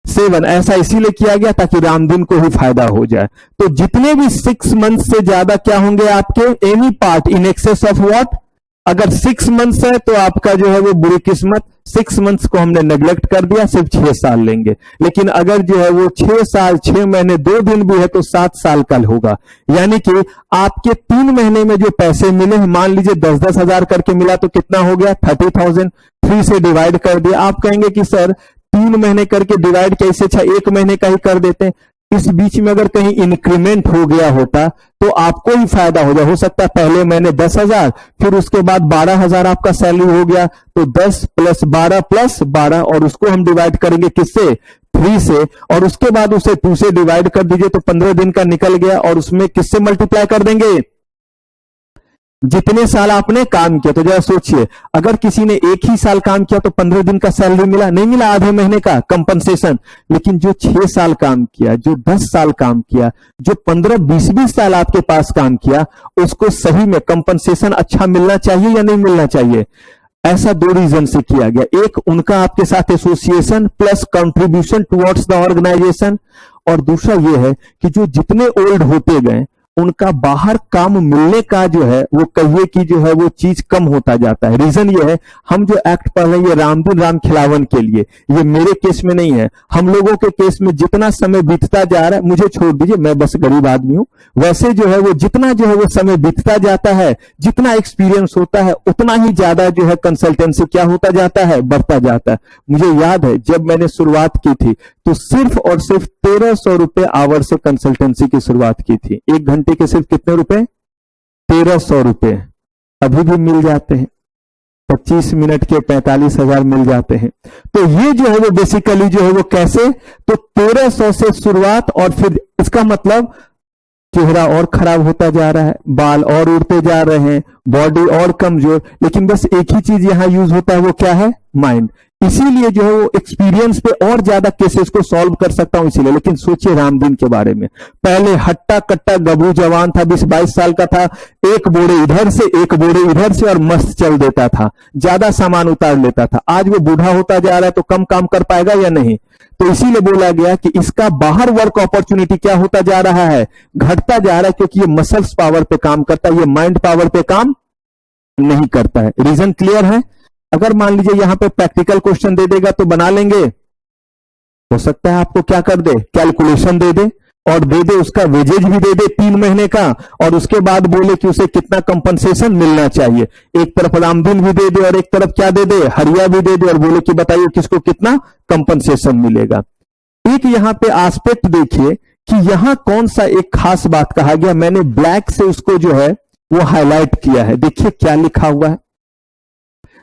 7। ऐसा इसीलिए किया गया ताकि रामदीन को ही फायदा हो जाए। तो जितने भी 6 मंथ से ज्यादा क्या होंगे आपके, any part in excess of what, अगर 6 मंथ्स है तो आपका जो है वो बुरी किस्मत, 6 मंथ्स को हमने नेग्लेक्ट कर दिया, सिर्फ 6 साल लेंगे। लेकिन अगर जो है वो 6 साल 6 महीने 2 दिन भी है तो 7 साल कल होगा। यानी कि आपके 3 महीने में जो पैसे मिले, मान लीजिए 10-10 हजार करके मिला तो कितना हो गया? 30,000। 3 से डिवाइड कर दिया। आप कहेंगे कि सर 3 महीने करके डिवाइड कैसे, अच्छा 1 महीने का ही कर देते हैं। इस बीच में अगर कहीं इंक्रीमेंट हो गया होता तो आपको ही फायदा हो जाए। हो सकता है पहले महीने 10,000, फिर उसके बाद 12,000 आपका सैलरी हो गया, तो 10 + 12 + 12, और उसको हम डिवाइड करेंगे किससे? 3 से, और उसके बाद उसे 2 से डिवाइड कर दीजिए तो 15 दिन का निकल गया, और उसमें किससे मल्टीप्लाई कर देंगे, जितने साल आपने काम किया। तो जरा सोचिए, अगर किसी ने एक ही साल काम किया तो 15 दिन का सैलरी मिला, नहीं मिला, आधे महीने का कंपनसेशन। लेकिन जो 6 साल काम किया, जो 10 साल काम किया, जो 15-20 साल आपके पास काम किया, उसको सही में कंपनसेशन अच्छा मिलना चाहिए या नहीं मिलना चाहिए। ऐसा 2 रीजन से किया गया, एक उनका आपके साथ association plus contribution towards the organisation, और दूसरा ये है कि जो जितने ओल्ड होते गए उनका बाहर काम मिलने का जो है वो कहिए कि जो है वो चीज कम होता जाता है। रीजन ये है, हम जो एक्ट पढ़ रहे हैं ये रामदीन राम खिलावन के लिए, ये मेरे केस में नहीं है। हम लोगों के केस में जितना समय बीतता जा रहा है, मुझे छोड़ दीजिए, मैं बस गरीब आदमी हूं, वैसे जो है वो जितना जो है वो समय बीतता जाता है, जितना एक्सपीरियंस होता है, उतना ही ज्यादा जो है कंसल्टेंसी क्या होता जाता है, बढ़ता जाता है। मुझे याद है जब मैंने शुरुआत की थी तो सिर्फ और सिर्फ 1300 रुपए आवर से कंसल्टेंसी की शुरुआत की थी। 1 घंटे के सिर्फ कितने रुपए, 1300 रुपए। अभी भी मिल जाते हैं, 25 मिनट के 45,000 मिल जाते हैं। तो ये जो है वो बेसिकली जो है वो कैसे, तो 1300 से शुरुआत, और फिर इसका मतलब चेहरा और खराब होता जा रहा है, बाल और उड़ते जा रहे हैं, बॉडी और कमजोर, लेकिन बस एक ही चीज यहां यूज होता है, वो क्या है, माइंड। इसीलिए जो है वो एक्सपीरियंस पे और ज्यादा केसेस को सॉल्व कर सकता हूं इसीलिए। लेकिन सोचिए रामदीन के बारे में, पहले हट्टा कट्टा गबरू जवान था, 20-22 साल का था, एक बोरे इधर से एक बोरे इधर से, और मस्त चल देता था, ज्यादा सामान उतार लेता था। आज वो बूढ़ा होता जा रहा है तो कम काम कर पाएगा या नहीं। तो इसीलिए बोला गया कि इसका बाहर वर्क अपॉर्चुनिटी क्या होता जा रहा है, घटता जा रहा है, क्योंकि ये मसल्स पावर पे काम करता है, ये माइंड पावर पे काम नहीं करता है। रीजन क्लियर है। अगर मान लीजिए यहां पे प्रैक्टिकल क्वेश्चन दे देगा तो बना लेंगे, हो सकता है आपको क्या कर दे, कैलकुलेशन दे दे, और दे दे उसका वेजेज भी दे दे 3 महीने का, और उसके बाद बोले कि उसे कितना कंपनसेशन मिलना चाहिए। एक तरफ रामदीन भी दे दे और एक तरफ क्या दे दे, हरिया भी दे दे, और बोले कि बताइए किसको कितना कंपनसेशन मिलेगा। एक यहां पे एस्पेक्ट देखिए कि यहां कौन सा एक खास बात कहा गया, मैंने ब्लैक से उसको जो है वो हाईलाइट किया है। देखिए क्या लिखा हुआ है,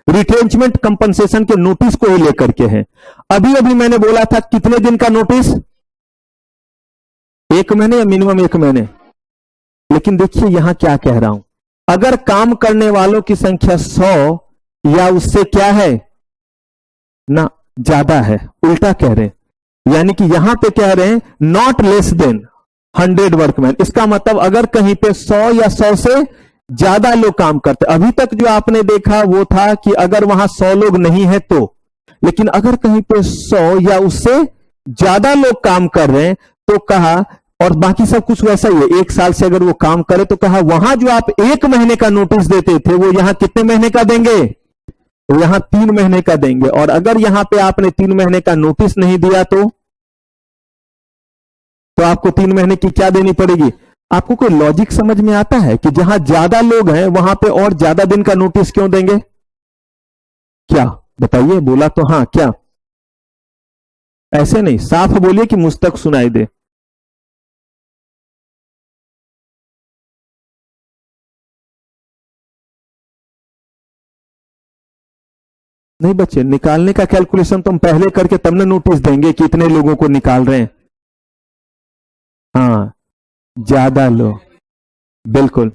रिट्रेंचमेंट कंपनसेशन के नोटिस को ही लेकर के है। अभी अभी मैंने बोला था कितने दिन का नोटिस, 1 महीने या मिनिमम 1 महीने। लेकिन देखिए यहां क्या कह रहा हूं, अगर काम करने वालों की संख्या 100 या उससे क्या है ना ज्यादा है, उल्टा कह रहे हैं, यानी कि यहां पे कह रहे हैं नॉट लेस देन 100 वर्कमैन। इसका मतलब अगर कहीं पे 100 या 100 से ज्यादा लोग काम करते, अभी तक जो आपने देखा वो था कि अगर वहां 100 लोग नहीं है तो, लेकिन अगर कहीं पे 100 या उससे ज्यादा लोग काम कर रहे हैं तो कहा, और बाकी सब कुछ वैसा ही है, 1 साल से अगर वो काम करे तो कहा वहां जो आप 1 महीने का नोटिस देते थे वो यहां कितने महीने का देंगे, तो यहां 3 महीने का देंगे। और अगर यहां पे आपने 3 महीने का नोटिस नहीं दिया तो आपको 3 महीने की क्या देनी पड़ेगी। आपको कोई लॉजिक समझ में आता है कि जहां ज्यादा लोग हैं वहां पे और ज्यादा दिन का नोटिस क्यों देंगे, क्या बताइए। बोला तो हाँ, क्या, ऐसे नहीं, साफ बोलिए कि मुझ तक सुनाई दे। नहीं बच्चे, निकालने का कैलकुलेशन तो हम पहले करके तब ना नोटिस देंगे कि इतने लोगों को निकाल रहे हैं। हाँ, ज्यादा लोग, बिल्कुल,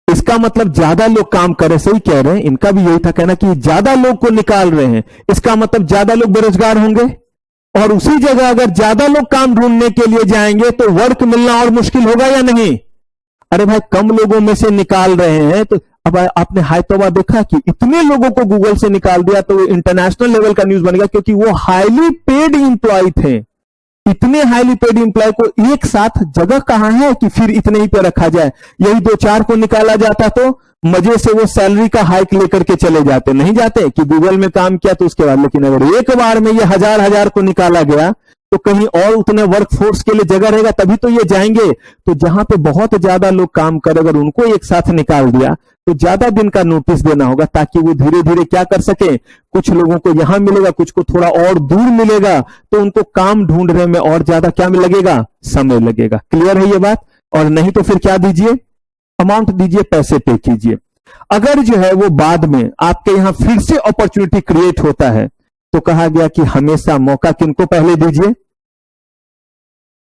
इसका मतलब ज्यादा लोग काम करे, सही कह रहे हैं, इनका भी यही था कहना कि ज्यादा लोग को निकाल रहे हैं, इसका मतलब ज्यादा लोग बेरोजगार होंगे, और उसी जगह अगर ज्यादा लोग काम ढूंढने के लिए जाएंगे तो वर्क मिलना और मुश्किल होगा या नहीं। अरे भाई कम लोगों में से निकाल रहे हैं, तो अब आपने हाय तौबा देखा कि इतने लोगों को गूगल से निकाल दिया तो वो इंटरनेशनल लेवल का न्यूज बन गया, क्योंकि वो हाईली पेड इंप्लॉय थे। इतने हाईली पेड इंप्लॉय को एक साथ जगह कहां है कि फिर इतने ही पे रखा जाए। यही 2-4 को निकाला जाता तो मजे से वो सैलरी का हाइक लेकर के चले जाते, नहीं जाते कि गूगल में काम किया तो उसके बाद। लेकिन अगर एक बार में ये हजार को निकाला गया तो कहीं और उतने वर्कफोर्स के लिए जगह रहेगा, तभी तो ये जाएंगे। तो जहां पे बहुत ज्यादा लोग काम कर, अगर उनको एक साथ निकाल दिया तो ज्यादा दिन का नोटिस देना होगा, ताकि वो धीरे धीरे क्या कर सके, कुछ लोगों को यहां मिलेगा, कुछ को थोड़ा और दूर मिलेगा, तो उनको काम ढूंढने में और ज्यादा क्या लगेगा, समय लगेगा। क्लियर है ये बात। और नहीं तो फिर क्या दीजिए, अमाउंट दीजिए, पैसे पे कीजिए। अगर जो है वो बाद में आपके यहां फिर से अपॉर्चुनिटी क्रिएट होता है तो कहा गया कि हमेशा मौका किनको पहले दीजिए,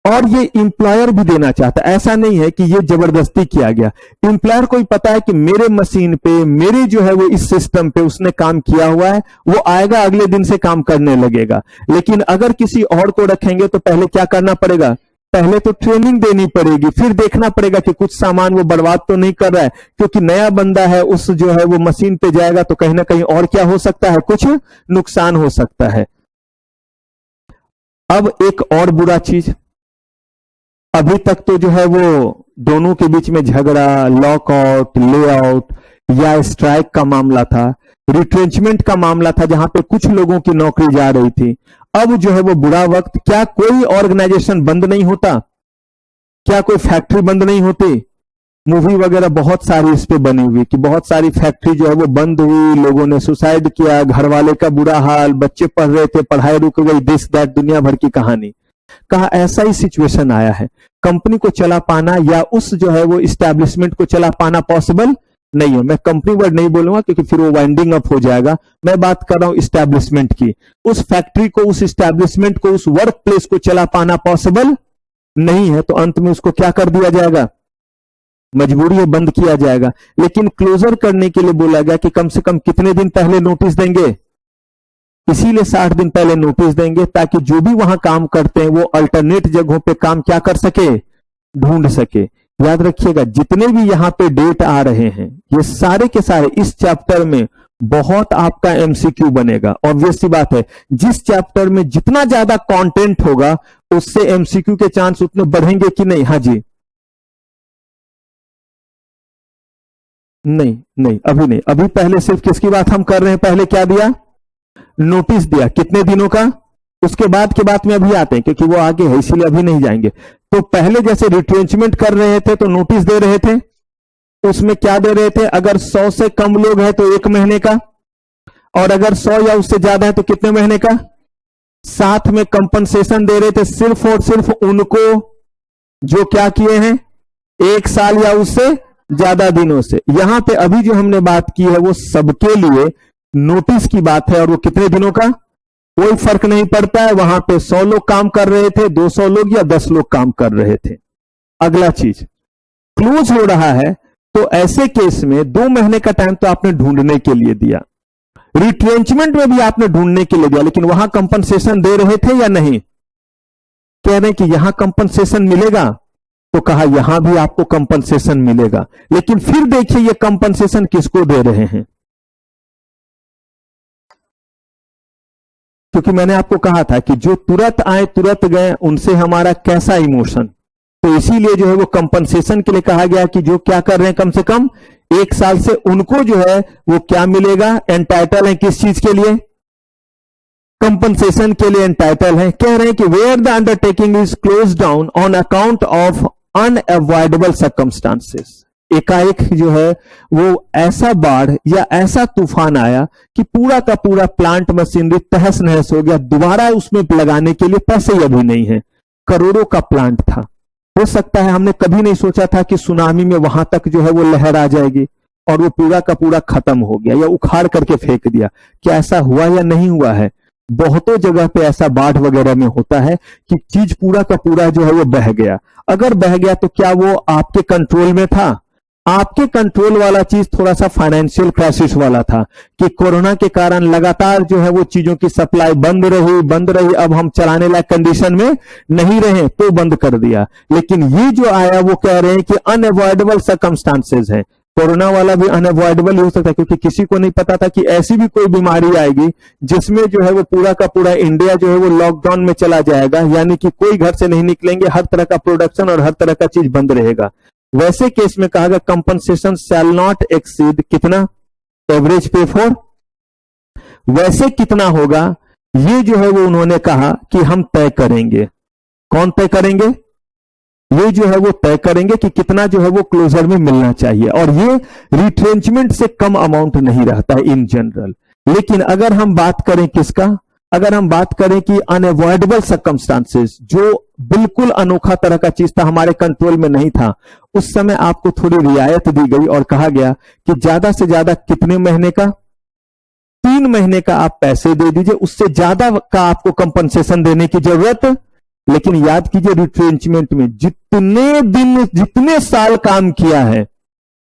और ये इंप्लॉयर भी देना चाहता है, ऐसा नहीं है कि ये जबरदस्ती किया गया। इंप्लॉयर को ही पता है कि मेरे मशीन पे, मेरे जो है वो इस सिस्टम पे उसने काम किया हुआ है, वो आएगा अगले दिन से काम करने लगेगा। लेकिन अगर किसी और को रखेंगे तो पहले क्या करना पड़ेगा, पहले तो ट्रेनिंग देनी पड़ेगी, फिर देखना पड़ेगा कि कुछ सामान वो बर्बाद तो नहीं कर रहा है, क्योंकि नया बंदा है, उस जो है वो मशीन पे जाएगा तो कहीं ना कहीं और क्या हो सकता है, कुछ नुकसान हो सकता है। अब एक और बुरा चीज, अभी तक तो जो है वो दोनों के बीच में झगड़ा, लॉकआउट, लेआउट या स्ट्राइक का मामला था, रिट्रेंचमेंट का मामला था, जहां पे कुछ लोगों की नौकरी जा रही थी। अब जो है वो बुरा वक्त, क्या कोई ऑर्गेनाइजेशन बंद नहीं होता, क्या कोई फैक्ट्री बंद नहीं होती? मूवी वगैरह बहुत सारी इस पे बनी हुई कि बहुत सारी फैक्ट्री जो है वो बंद हुई, लोगों ने सुसाइड किया, घर वाले का बुरा हाल, बच्चे पढ़ रहे थे, पढ़ाई रुक गई, दिस दैट, दुनिया भर की कहानी। कहा ऐसा ही सिचुएशन आया है, कंपनी को चला पाना या उस जो है वो इस्टेब्लिशमेंट को चला पाना पॉसिबल नहीं है। मैं कंपनी वर्ड नहीं बोलूंगा क्योंकि फिर वो वाइंडिंग अप हो जाएगा, मैं बात कर रहा हूं इस्टेब्लिशमेंट की। उस फैक्ट्री को, उस इस्टेब्लिशमेंट को, उस वर्क प्लेस को चला पाना पॉसिबल नहीं है, तो अंत में उसको क्या कर दिया जाएगा, मजबूरी है, बंद किया जाएगा। लेकिन क्लोजर करने के लिए बोला गया कि कम से कम कितने दिन पहले नोटिस देंगे, इसीलिए 60 दिन पहले नोटिस देंगे, ताकि जो भी वहां काम करते हैं वो अल्टरनेट जगहों पे काम क्या कर सके, ढूंढ सके। याद रखिएगा, जितने भी यहां पे डेट आ रहे हैं ये सारे के सारे इस चैप्टर में बहुत आपका एमसीक्यू बनेगा। ऑब्वियस सी बात है, जिस चैप्टर में जितना ज्यादा कंटेंट होगा उससे एमसीक्यू के चांस उतने बढ़ेंगे कि नहीं? हाँ जी, नहीं अभी नहीं, अभी पहले सिर्फ किसकी बात हम कर रहे हैं, पहले क्या दिया, नोटिस दिया, कितने दिनों का, उसके बाद के बात में अभी आते हैं क्योंकि वो आगे है, इसीलिए अभी नहीं जाएंगे। तो पहले जैसे रिट्रेंचमेंट कर रहे थे तो नोटिस दे रहे थे, उसमें क्या दे रहे थे, अगर 100 से कम लोग हैं तो 1 महीने का, और अगर 100 या उससे ज्यादा है तो कितने महीने का। साथ में कंपनसेशन दे रहे थे सिर्फ और सिर्फ उनको जो क्या किए हैं, 1 साल या उससे ज्यादा दिनों से। यहां पे अभी जो हमने बात की है वो सबके लिए नोटिस की बात है, और वो कितने दिनों का, कोई फर्क नहीं पड़ता है। वहां पे 100 लोग काम कर रहे थे, 200 लोग या 10 लोग काम कर रहे थे। अगला चीज, क्लोज हो रहा है तो ऐसे केस में 2 महीने का टाइम तो आपने ढूंढने के लिए दिया, रिट्रेंचमेंट में भी आपने ढूंढने के लिए दिया, लेकिन वहां कंपनसेशन दे रहे थे या नहीं? कह रहे हैं कि यहां कंपनसेशन मिलेगा, तो कहा यहां भी आपको कंपनसेशन मिलेगा। लेकिन फिर देखिए ये कंपनसेशन किसको दे रहे हैं, क्योंकि मैंने आपको कहा था कि जो तुरंत आए तुरंत गए उनसे हमारा कैसा इमोशन, तो इसीलिए जो है वो कंपनसेशन के लिए कहा गया कि जो क्या कर रहे हैं कम से कम 1 साल से, उनको जो है वो क्या मिलेगा, एंटाइटल है किस चीज के लिए, कंपनसेशन के लिए एंटाइटल है। कह रहे हैं कि where the undertaking is close down on account of unavoidable circumstances. एकाएक जो है वो ऐसा बाढ़ या ऐसा तूफान आया कि पूरा का पूरा प्लांट मशीनरी तहस नहस हो गया, दोबारा उसमें लगाने के लिए पैसे ही अभी नहीं है। करोड़ों का प्लांट था, हो सकता है हमने कभी नहीं सोचा था कि सुनामी में वहां तक जो है वो लहर आ जाएगी और वो पूरा का पूरा खत्म हो गया या उखाड़ करके फेंक दिया। क्या ऐसा हुआ या नहीं हुआ है? बहुतों जगह पे ऐसा बाढ़ वगैरह में होता है कि चीज पूरा का पूरा जो है वो बह गया। अगर बह गया तो क्या वो आपके कंट्रोल में था? आपके कंट्रोल वाला चीज थोड़ा सा फाइनेंशियल क्राइसिस वाला था कि कोरोना के कारण लगातार जो है वो चीजों की सप्लाई बंद रही, अब हम चलाने लायक कंडीशन में नहीं रहे तो बंद कर दिया। लेकिन ये जो आया वो कह रहे हैं कि अनअवॉइडेबल सर्कमस्टांसेस है। कोरोना वाला भी अनअवॉइडेबल हो सकता है क्योंकि किसी को नहीं पता था कि ऐसी भी कोई बीमारी आएगी जिसमें जो है वो पूरा का पूरा इंडिया जो है वो लॉकडाउन में चला जाएगा, यानी कि कोई घर से नहीं निकलेंगे, हर तरह का प्रोडक्शन और हर तरह का चीज बंद रहेगा। वैसे केस में कहा गया कंपनसेशन शैल नॉट एक्सीड कितना, एवरेज पे फॉर, वैसे कितना होगा ये जो है वो उन्होंने कहा कि हम तय करेंगे। कौन तय करेंगे? ये जो है वो तय करेंगे कि कितना जो है वो क्लोजर में मिलना चाहिए, और ये रिट्रेंचमेंट से कम अमाउंट नहीं रहता है इन जनरल। लेकिन अगर हम बात करें किसका, अगर हम बात करें कि अनअवॉइडेबल सर्कमस्टांसेस, जो बिल्कुल अनोखा तरह का चीज था, हमारे कंट्रोल में नहीं था, उस समय आपको थोड़ी रियायत दी गई और कहा गया कि ज्यादा से ज्यादा कितने महीने का, 3 महीने का आप पैसे दे दीजिए, उससे ज्यादा का आपको कंपनसेशन देने की जरूरत। लेकिन याद कीजिए, रिट्रेंचमेंट में जितने दिन, जितने साल काम किया है,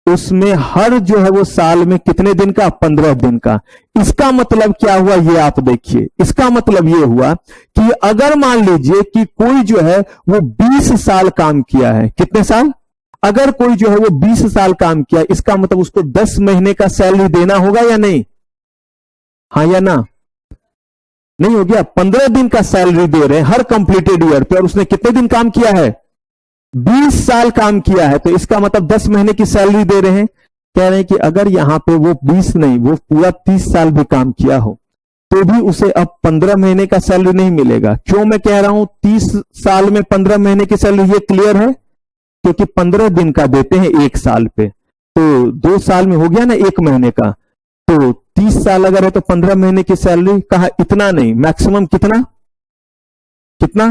उसमें हर जो है वो साल में कितने दिन का? 15 दिन का। इसका मतलब क्या हुआ, ये आप देखिए। इसका मतलब ये हुआ कि अगर मान लीजिए कि कोई जो है वो 20 साल काम किया है, कितने साल? अगर कोई जो है वो 20 साल काम किया, इसका मतलब उसको 10 महीने का सैलरी देना होगा या नहीं? हाँ या ना? नहीं हो गया। 15 दिन का सैलरी दे रहे हैं हर कंप्लीटेड ईयर पे, और उसने कितने दिन काम किया है? 20 साल काम किया है, तो इसका मतलब 10 महीने की सैलरी दे रहे हैं। कह रहे हैं कि अगर यहां पे वो 20 नहीं, वो पूरा 30 साल भी काम किया हो, तो भी उसे अब 15 महीने का सैलरी नहीं मिलेगा। क्यों मैं कह रहा हूं 30 साल में 15 महीने की सैलरी? ये क्लियर है, क्योंकि 15 दिन का देते हैं 1 साल पे, तो 2 साल में हो गया ना 1 महीने का। तो 30 साल अगर है तो 15 महीने की सैलरी कहा, इतना नहीं, मैक्सिमम कितना? कितना?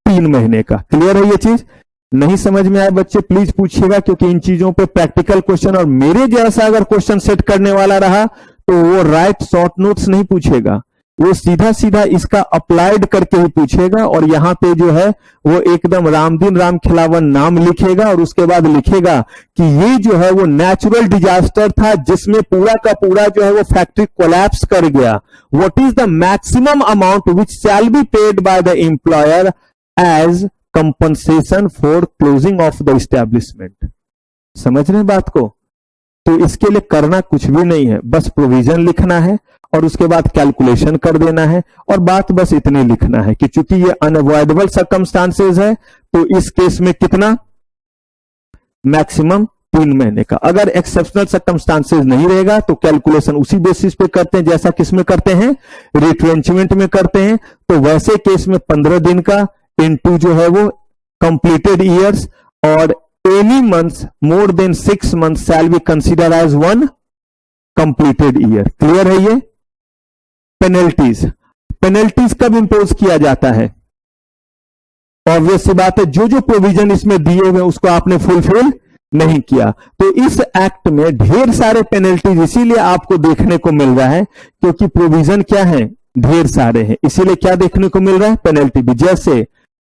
3 महीने का। क्लियर है ये चीज? नहीं समझ में आए बच्चे प्लीज पूछिएगा, क्योंकि इन चीजों पे प्रैक्टिकल क्वेश्चन, और मेरे जैसा अगर क्वेश्चन सेट करने वाला रहा तो वो राइट शॉर्ट नोट्स नहीं पूछेगा, वो सीधा सीधा इसका अप्लाइड करके ही पूछेगा। और यहां पे जो है वो एकदम रामदीन राम खिलावन नाम लिखेगा, और उसके बाद लिखेगा कि ये जो है वो नेचुरल डिजास्टर था जिसमें पूरा का पूरा जो है वो फैक्ट्री कोलैप्स कर गया। What is the maximum amount which shall be paid by the employer as compensation for closing of the establishment. समझ रहे हैं बात को? तो इसके लिए करना कुछ भी नहीं है, बस प्रोविजन लिखना है और उसके बाद कैलकुलेशन कर देना है, और बात बस इतनी लिखना है कि चूंकि ये अनअवॉइडेबल सर्कमस्टांसेस है, तो इस केस में कितना? मैक्सिमम 3 महीने का। अगर एक्सेप्शनल सर्कमस्टांसेस नहीं रहेगा तो कैलकुलेशन उसी बेसिस पे करते हैं जैसा किसमें करते हैं? रिट्रेंचमेंट में करते हैं। तो वैसे केस में 15 दिन का इनटू जो है वो कंप्लीटेड ईयर्स, और any months more than 6 months shall be consider as 1 completed year. Clear है ये? पेनल्टीज, पेनल्टीज कब इंपोज किया जाता है? ऑब्वियस सी बात है, जो जो प्रोविजन इसमें दिए हुए उसको आपने फुलफिल नहीं किया, तो इस एक्ट में ढेर सारे पेनल्टीज इसीलिए आपको देखने को मिल रहा है, क्योंकि प्रोविजन क्या है? ढेर सारे हैं, इसीलिए क्या देखने को मिल रहा है? पेनल्टी भी। जैसे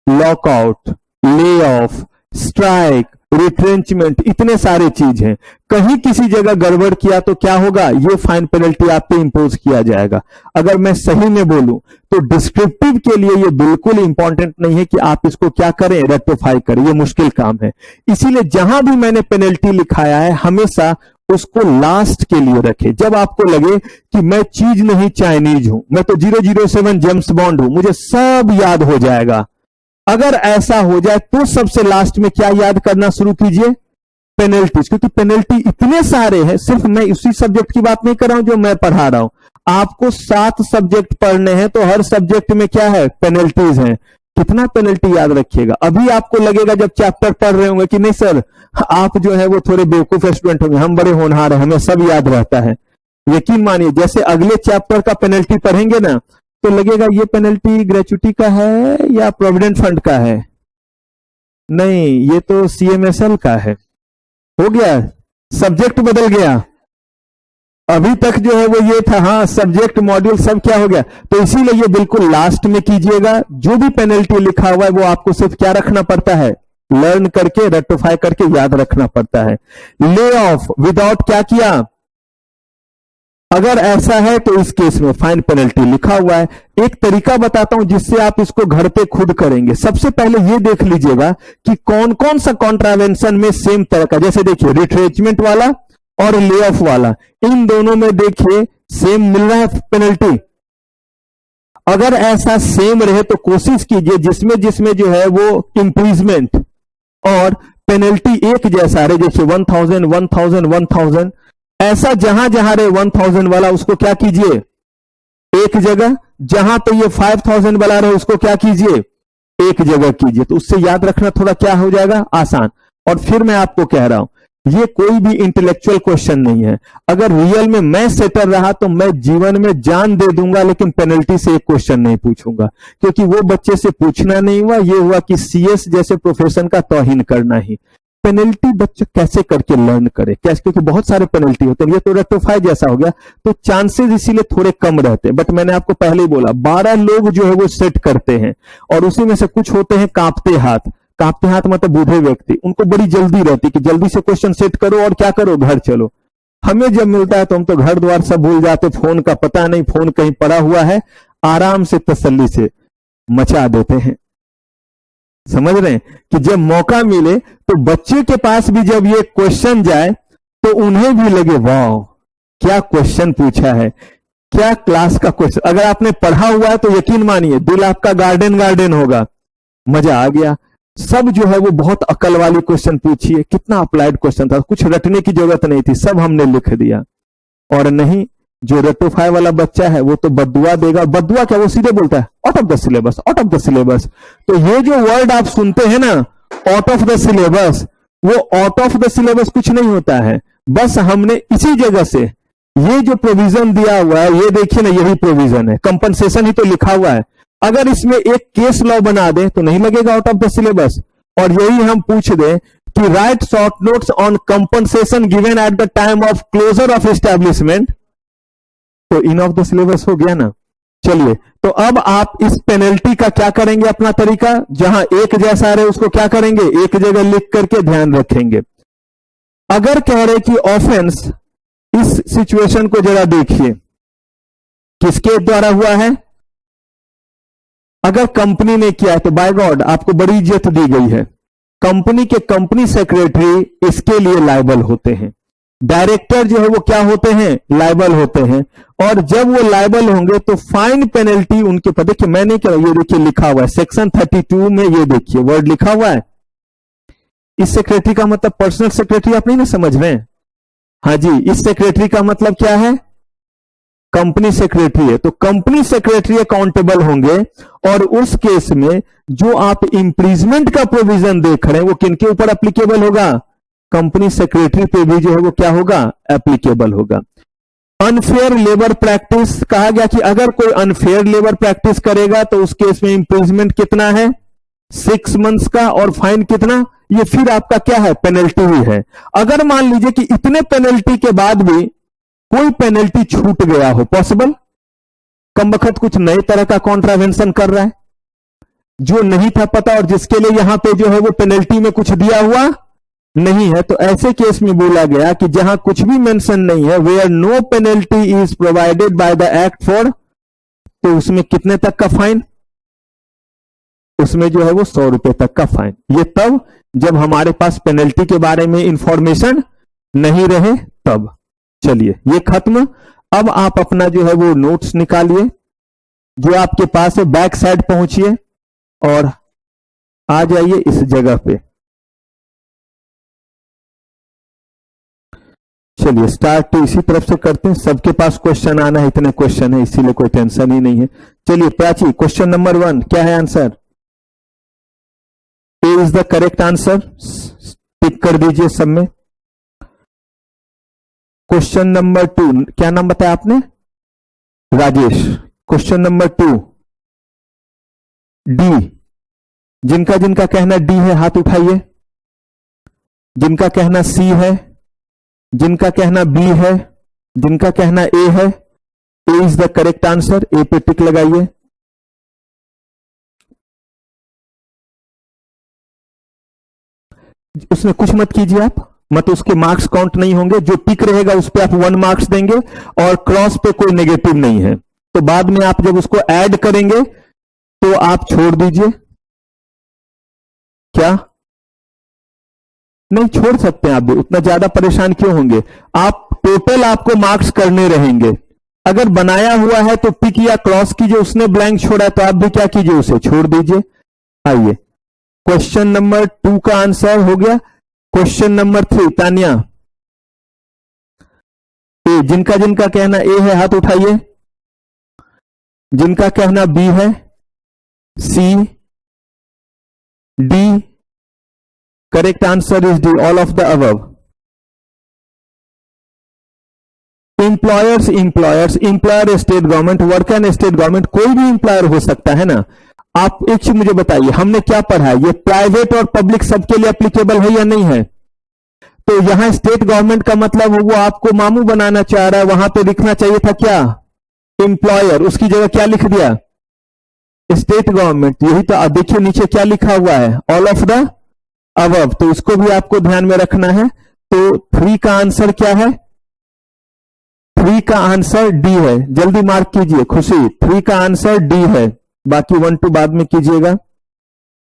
lockout, lay off, strike, retrenchment, इतने सारे चीज हैं। कहीं किसी जगह गड़बड़ किया तो क्या होगा? ये फाइन पेनल्टी आप पे इंपोज किया जाएगा। अगर मैं सही में बोलूं तो डिस्क्रिप्टिव के लिए ये बिल्कुल इंपॉर्टेंट नहीं है कि आप इसको क्या करें? रेक्टिफाई करें, ये मुश्किल काम है। इसीलिए जहां भी मैंने पेनल्टी लिखाया है हमेशा उसको लास्ट के लिए रखें। जब आपको लगे कि मैं चीज नहीं चाइनीज हूं, मैं तो 007 जेम्स बॉन्ड हूं, मुझे सब याद हो जाएगा, अगर ऐसा हो जाए तो सबसे लास्ट में क्या याद करना शुरू कीजिए? पेनल्टीज। क्योंकि पेनल्टी इतने सारे हैं, सिर्फ मैं उसी सब्जेक्ट की बात नहीं कर रहा हूं जो मैं पढ़ा रहा हूं, आपको 7 सब्जेक्ट पढ़ने हैं, तो हर सब्जेक्ट में क्या है? पेनल्टीज हैं। कितना पेनल्टी याद रखिएगा? अभी आपको लगेगा जब चैप्टर पढ़ रहे होंगे कि नहीं सर, आप जो है वो थोड़े बेवकूफ स्टूडेंट होंगे, हम बड़े होनहार हैं, हमें सब याद रहता है। यकीन मानिए, जैसे अगले चैप्टर का पेनल्टी पढ़ेंगे ना, तो लगेगा ये पेनल्टी ग्रेचुटी का है या प्रोविडेंट फंड का है? नहीं, ये तो सीएमएसएल का है। हो गया, सब्जेक्ट बदल गया। अभी तक जो है वो ये था, हाँ सब्जेक्ट मॉड्यूल सब क्या हो गया। तो इसीलिए ये बिल्कुल लास्ट में कीजिएगा। जो भी पेनल्टी लिखा हुआ है वो आपको सिर्फ क्या रखना पड़ता है? लर्न करके, रेक्टिफाई करके याद रखना पड़ता है। ले ऑफ विदाउट क्या किया? अगर ऐसा है तो इस केस में फाइन पेनल्टी लिखा हुआ है। एक तरीका बताता हूं जिससे आप इसको घर पे खुद करेंगे। सबसे पहले ये देख लीजिएगा कि कौन कौन सा कॉन्ट्रावेंशन में सेम तरह का, जैसे देखिए रिट्रेंचमेंट वाला और ले ऑफ वाला, इन दोनों में देखिए सेम मिल रहा है पेनल्टी। अगर ऐसा सेम रहे तो कोशिश कीजिए जिसमें जिसमें जो है वो इंप्रीजमेंट और पेनल्टी एक जैसा रहे, जैसे 1000 1000 1000, ऐसा जहां जहां रहे 1000 वाला उसको क्या कीजिए? एक जगह। जहां तो ये 5000 वाला रहे उसको क्या कीजिए? एक जगह कीजिए। तो उससे याद रखना थोड़ा क्या हो जाएगा? आसान। और फिर मैं आपको कह रहा हूं, ये कोई भी इंटेलेक्चुअल क्वेश्चन नहीं है। अगर रियल में मैं सेटर रहा तो मैं जीवन में जान दे दूंगा, लेकिन पेनल्टी से एक क्वेश्चन नहीं पूछूंगा, क्योंकि वो बच्चे से पूछना नहीं हुआ, ये हुआ कि सीएस जैसे प्रोफेशन का तौहीन करना ही। पेनल्टी बच्चा कैसे करके लर्न करे, कैसे, क्योंकि बहुत सारे पेनल्टी होते हैं, ये तो रेक्टिफाई जैसा हो गया, तो चांसेस इसीलिए थोड़े कम रहते हैं। बट मैंने आपको पहले ही बोला 12 लोग जो है वो सेट करते हैं, और उसी में से कुछ होते हैं कांपते हाथ। कांपते हाथ मतलब बूढ़े व्यक्ति, उनको बड़ी जल्दी रहती कि जल्दी से क्वेश्चन सेट करो और क्या करो, घर चलो। हमें जब मिलता है तो हम तो घर द्वार सब भूल जाते, फोन का पता नहीं, फोन कहीं पड़ा हुआ है, आराम से तसल्ली से मचा देते हैं। समझ रहे हैं कि जब मौका मिले तो बच्चे के पास भी जब ये क्वेश्चन जाए तो उन्हें भी लगे वाह क्या क्वेश्चन पूछा है, क्या क्लास का क्वेश्चन। अगर आपने पढ़ा हुआ है तो यकीन मानिए दिल आपका गार्डन गार्डन होगा, मजा आ गया। सब जो है वो बहुत अकल वाली क्वेश्चन पूछी है, कितना अप्लाइड क्वेश्चन था, कुछ रटने की जरूरत नहीं थी, सब हमने लिख दिया। और नहीं, जो रेटोफाई वाला बच्चा है वो तो बद्दुआ देगा। बद्दुआ क्या, वो सीधे बोलता है out of the syllabus, out of the syllabus. तो ये जो वर्ड आप सुनते हैं ना, आउट ऑफ द सिलेबस, वो आउट ऑफ द सिलेबस कुछ नहीं होता है। बस हमने इसी जगह से ये जो प्रोविजन दिया हुआ है, ये देखिए ना, यही प्रोविजन है, कंपनसेशन ही तो लिखा हुआ है। अगर इसमें एक केस लॉ बना दे तो नहीं लगेगा आउट ऑफ द सिलेबस। और यही हम पूछ दें कि write short notes on compensation given at the time of closure of establishment, तो इन ऑफ द सिलेबस हो गया ना। चलिए, तो अब आप इस पेनल्टी का क्या करेंगे, अपना तरीका, जहां एक जैसा रहे उसको क्या करेंगे, एक जगह लिख करके ध्यान रखेंगे। अगर कह रहे कि ऑफेंस, इस सिचुएशन को जरा देखिए, किसके द्वारा हुआ है। अगर कंपनी ने किया है तो बाय गॉड आपको बड़ी इज्जत दी गई है। कंपनी के कंपनी सेक्रेटरी इसके लिए लायबल होते हैं, डायरेक्टर जो है वो क्या होते हैं, लायबल होते हैं। और जब वो लायबल होंगे तो फाइन पेनल्टी उनके पर, देखिए मैंने क्या, ये देखिए लिखा हुआ है सेक्शन 32 में, ये देखिए वर्ड लिखा हुआ है। इस सेक्रेटरी का मतलब पर्सनल सेक्रेटरी आप नहीं ना समझ रहे हैं, हाँ जी, इस सेक्रेटरी का मतलब क्या है, कंपनी सेक्रेटरी है। तो कंपनी सेक्रेटरी अकाउंटेबल होंगे। और उस केस में जो आप इंप्रीजमेंट का प्रोविजन देख रहे हैं वो किनके ऊपर एप्लीकेबल होगा, कंपनी सेक्रेटरी पे भी जो है वो क्या होगा, एप्लीकेबल होगा। अनफेयर लेबर प्रैक्टिस कहा गया कि अगर कोई अनफेयर लेबर प्रैक्टिस करेगा तो उस केस में इंप्रीजमेंट कितना है, 6 मंथ्स का, और फाइन कितना, ये फिर आपका क्या है, पेनल्टी ही है। अगर मान लीजिए कि इतने पेनल्टी के बाद भी कोई पेनल्टी छूट गया हो, पॉसिबल, कम वक्त कुछ नए तरह का कॉन्ट्रावेंशन कर रहा है जो नहीं था पता, और जिसके लिए यहां पे जो है वो पेनल्टी में कुछ दिया हुआ नहीं है, तो ऐसे केस में बोला गया कि जहां कुछ भी मेंशन नहीं है, where no penalty is provided by the act for, तो उसमें कितने तक का फाइन, उसमें जो है वो 100 रुपए तक का फाइन। ये तब जब हमारे पास पेनल्टी के बारे में इंफॉर्मेशन नहीं रहे तब। चलिए ये खत्म। अब आप अपना जो है वो नोट्स निकालिए जो आपके पास है, बैक साइड पहुंचिए और आ जाइए इस जगह पे। चलिए स्टार्ट इसी तरफ से करते हैं, सबके पास क्वेश्चन आना है, इतने क्वेश्चन है इसीलिए कोई टेंशन ही नहीं है। चलिए प्राची, क्वेश्चन नंबर 1 क्या है answer, A is the correct answer, tick कर दीजिए सब में। क्वेश्चन नंबर 2 क्या नाम बताया आपने, राजेश। क्वेश्चन नंबर 2 डी, जिनका जिनका कहना डी है हाथ उठाइए, जिनका कहना सी है, जिनका कहना बी है, जिनका कहना ए है, ए इज द करेक्ट आंसर, ए पे टिक लगाइए। उसमें कुछ मत कीजिए आप, मत उसके मार्क्स काउंट नहीं होंगे, जो टिक रहेगा उस पर आप 1 मार्क्स देंगे और क्रॉस पे कोई नेगेटिव नहीं है। तो बाद में आप जब उसको ऐड करेंगे तो आप छोड़ दीजिए, क्या नहीं छोड़ सकते हैं आप भी, उतना ज्यादा परेशान क्यों होंगे आप, टोटल आपको मार्क्स करने रहेंगे। अगर बनाया हुआ है तो टिक या क्रॉस कीजिए, उसने ब्लैंक छोड़ा है तो आप भी क्या कीजिए, उसे छोड़ दीजिए। आइए क्वेश्चन नंबर 2 का आंसर हो गया। क्वेश्चन नंबर 3 तानिया, ए, जिनका जिनका कहना ए है हाथ उठाइए, जिनका कहना बी है, C, D, correct answer is D, all of the above. Employers, employer state government, worker and state government, कोई भी एम्प्लॉयर हो सकता है ना। आप एक चीज मुझे बताइए, हमने क्या पढ़ा है, ये प्राइवेट और पब्लिक सबके लिए एप्लीकेबल है या नहीं है? तो यहां स्टेट गवर्नमेंट का मतलब वो आपको मामू बनाना चाह रहा है, वहां तो लिखना चाहिए था क्या, एम्प्लॉयर, उसकी जगह क्या लिख दिया, स्टेट गवर्नमेंट। यही तो देखिए नीचे क्या लिखा हुआ है, ऑल ऑफ द अबव, तो इसको भी आपको ध्यान में रखना है। तो 3 का आंसर क्या है, 3 का आंसर डी है, जल्दी मार्क कीजिए खुशी, 3 का आंसर डी है, बाकी 1 2 बाद में कीजिएगा।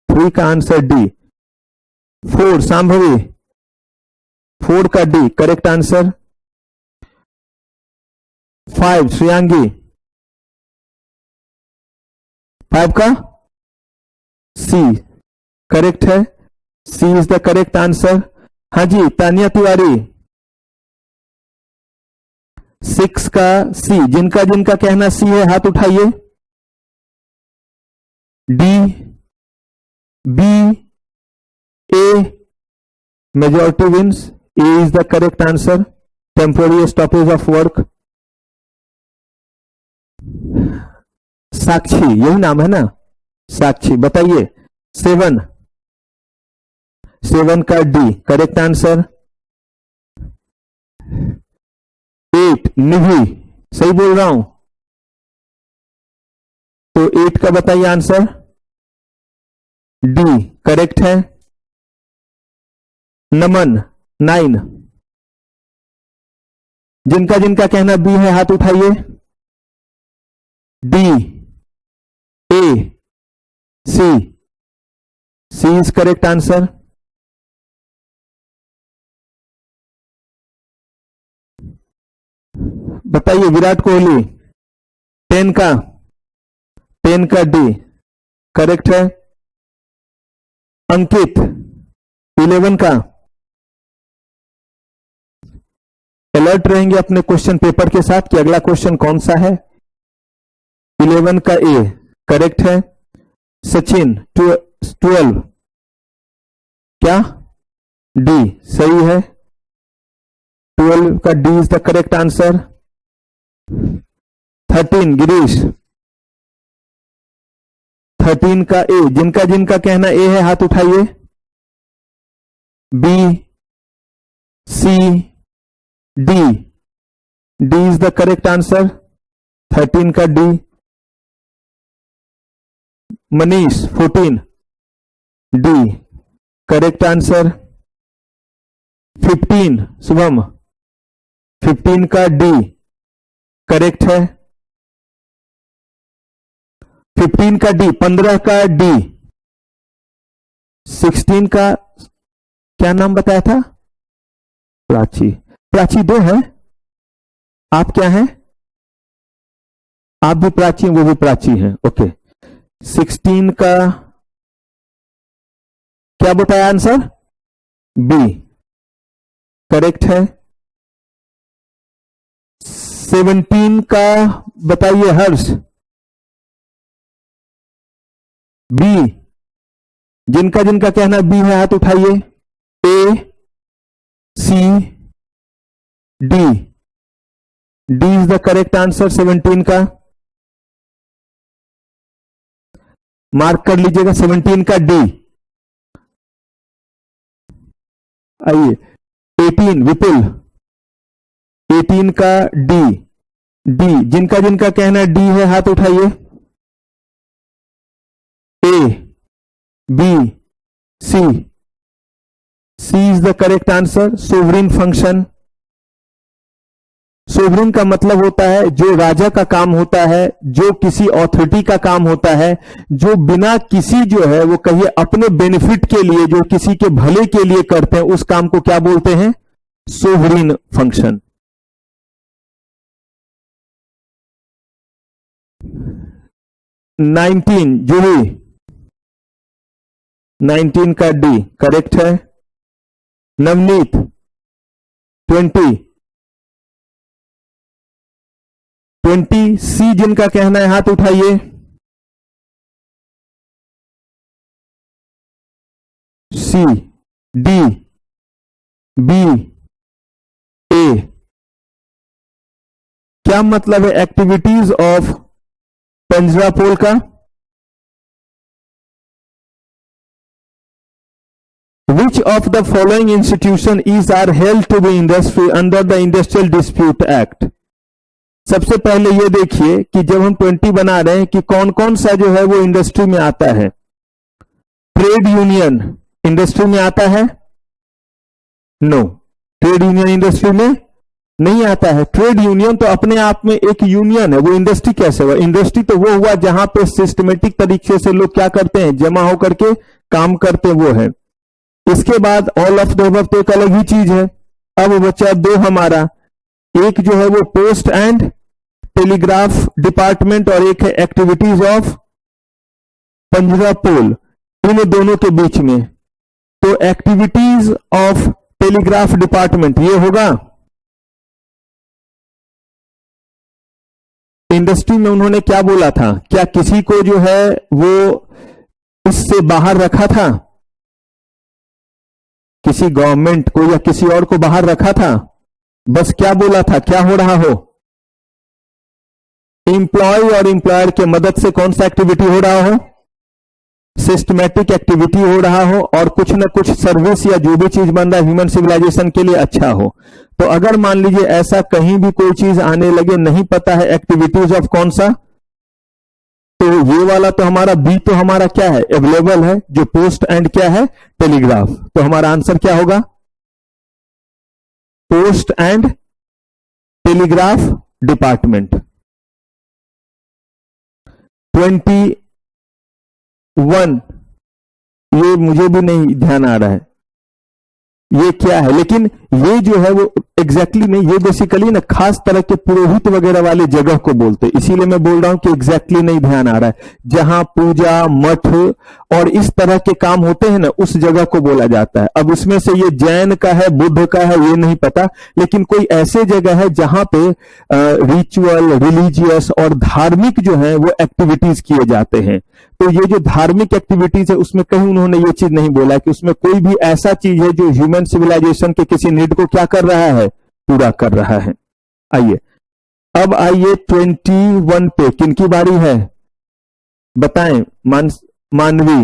3 का आंसर डी। 4 सांभवी, 4 का डी करेक्ट आंसर। 5 श्रेयांगी, 5 का सी करेक्ट है, सी इज द करेक्ट आंसर। हाँ जी तानिया तिवारी, 6 का सी, जिनका जिनका कहना सी है हाथ उठाइए। D, B, A, majority wins, A is the correct answer. Temporary stoppage of work, Sakshi यही नाम है ना, साक्षी बताइए। 7, 7 का डी करेक्ट आंसर। 8 निधि, सही बोल रहा हूं? तो 8 का बताइए आंसर। डी करेक्ट है। नमन 9, जिनका जिनका कहना बी है हाथ उठाइए। D, A, C, C is correct answer. बताइए विराट कोहली, 10 का, 10 का डी करेक्ट है। अंकित 11 का, अलर्ट रहेंगे अपने क्वेश्चन पेपर के साथ कि अगला क्वेश्चन कौन सा है। 11 का ए करेक्ट है। सचिन 12 क्या, डी सही है। 12 का D is the correct answer. 13 Girish, 13 का ए, जिनका जिनका कहना ए है हाथ उठाइए। B, C, D, D is the correct answer. 13 का D. Manish 14 D correct answer. 15 Shubham, 15 का डी करेक्ट है। 15 का डी, 15 का डी। 16 का क्या नाम बताया था, प्राची, प्राची 2 है, आप क्या हैं, आप भी प्राची, वो भी प्राची हैं, ओके। 16 का क्या बताया आंसर, बी करेक्ट है। 17 का बताइए हर्ष, बी, जिनका जिनका कहना बी है हाथ उठाइए। A, C, D, D is the correct answer 17 का। मार्क कर लीजिएगा 17 का डी। आइए 18 विपुल, 18 का डी, डी जिनका जिनका कहना डी है हाथ उठाइए। A, B, C, C is the correct answer. Sovereign function, sovereign का मतलब होता है जो राजा का काम होता है, जो किसी ऑथोरिटी का काम होता है, जो बिना किसी जो है वो कहिए अपने बेनिफिट के लिए, जो किसी के भले के लिए करते हैं, उस काम को क्या बोलते हैं, सोवरिन फंक्शन। नाइनटीन जूही, 19 का डी करेक्ट है। नवनीत 20, 20 सी जिनका कहना है हाथ उठाइए। सी, डी, बी, ए, क्या मतलब है एक्टिविटीज ऑफ पंजरा पोल का, of the following institution is are held to be industry under the Industrial Dispute Act? सबसे पहले ये देखिए कि जब हम 20 बना रहे हैं कि कौन कौन सा जो है वो इंडस्ट्री में आता है। ट्रेड यूनियन इंडस्ट्री में आता है? नो, ट्रेड यूनियन इंडस्ट्री में नहीं आता है। ट्रेड यूनियन तो अपने आप में एक यूनियन है, वो इंडस्ट्री कैसे हुआ? इंडस्ट्री तो वो हुआ जहां पे सिस्टमेटिक तरीके से लोग क्या करते हैं, जमा होकर के काम करते हैं, वो है। इसके बाद ऑल ऑफ द अबव तो एक अलग ही चीज है। अब बचा दो हमारा, एक जो है वो पोस्ट एंड टेलीग्राफ डिपार्टमेंट और एक है एक्टिविटीज ऑफ पंजरा पोल। इन दोनों के बीच में तो एक्टिविटीज ऑफ टेलीग्राफ डिपार्टमेंट ये होगा। इंडस्ट्री में उन्होंने क्या बोला था? क्या किसी को जो है वो इससे बाहर रखा था? किसी गवर्नमेंट को या किसी और को बाहर रखा था? बस क्या बोला था, क्या हो रहा हो? एम्प्लॉय और एम्प्लॉयर के मदद से कौन सा एक्टिविटी हो रहा हो? सिस्टमैटिक एक्टिविटी हो रहा हो और कुछ ना कुछ सर्विस या जो भी चीज बन रहा है ह्यूमन सिविलाइजेशन के लिए अच्छा हो। तो अगर मान लीजिए ऐसा कहीं भी कोई चीज आने लगे, नहीं पता है एक्टिविटीज ऑफ कौन सा, तो ये वाला तो हमारा बी तो हमारा क्या है, अवेलेबल है, जो पोस्ट एंड क्या है, टेलीग्राफ। तो हमारा आंसर क्या होगा? Post and telegraph department. 21 ये मुझे भी नहीं ध्यान आ रहा है ये क्या है, लेकिन ये जो है वो एग्जैक्टली नहीं, ये बेसिकली ना खास तरह के पुरोहित वगैरह वाले जगह को बोलते हैं। इसीलिए मैं बोल रहा हूं कि एग्जैक्टली नहीं ध्यान आ रहा है। जहां पूजा मठ और इस तरह के काम होते हैं ना, उस जगह को बोला जाता है। अब उसमें से ये जैन का है, बुद्ध का है, ये नहीं पता, लेकिन कोई ऐसे जगह है जहां पे रिचुअल, रिलीजियस और धार्मिक जो है वो एक्टिविटीज किए जाते हैं। तो ये जो धार्मिक एक्टिविटीज है उसमें कहीं उन्होंने ये चीज नहीं बोला कि उसमें कोई भी ऐसा चीज है जो ह्यूमन सिविलाइजेशन के किसी नीड को क्या कर रहा है, पूरा कर रहा है। आइए अब आइए 21 पे किनकी बारी है बताएं? मानवी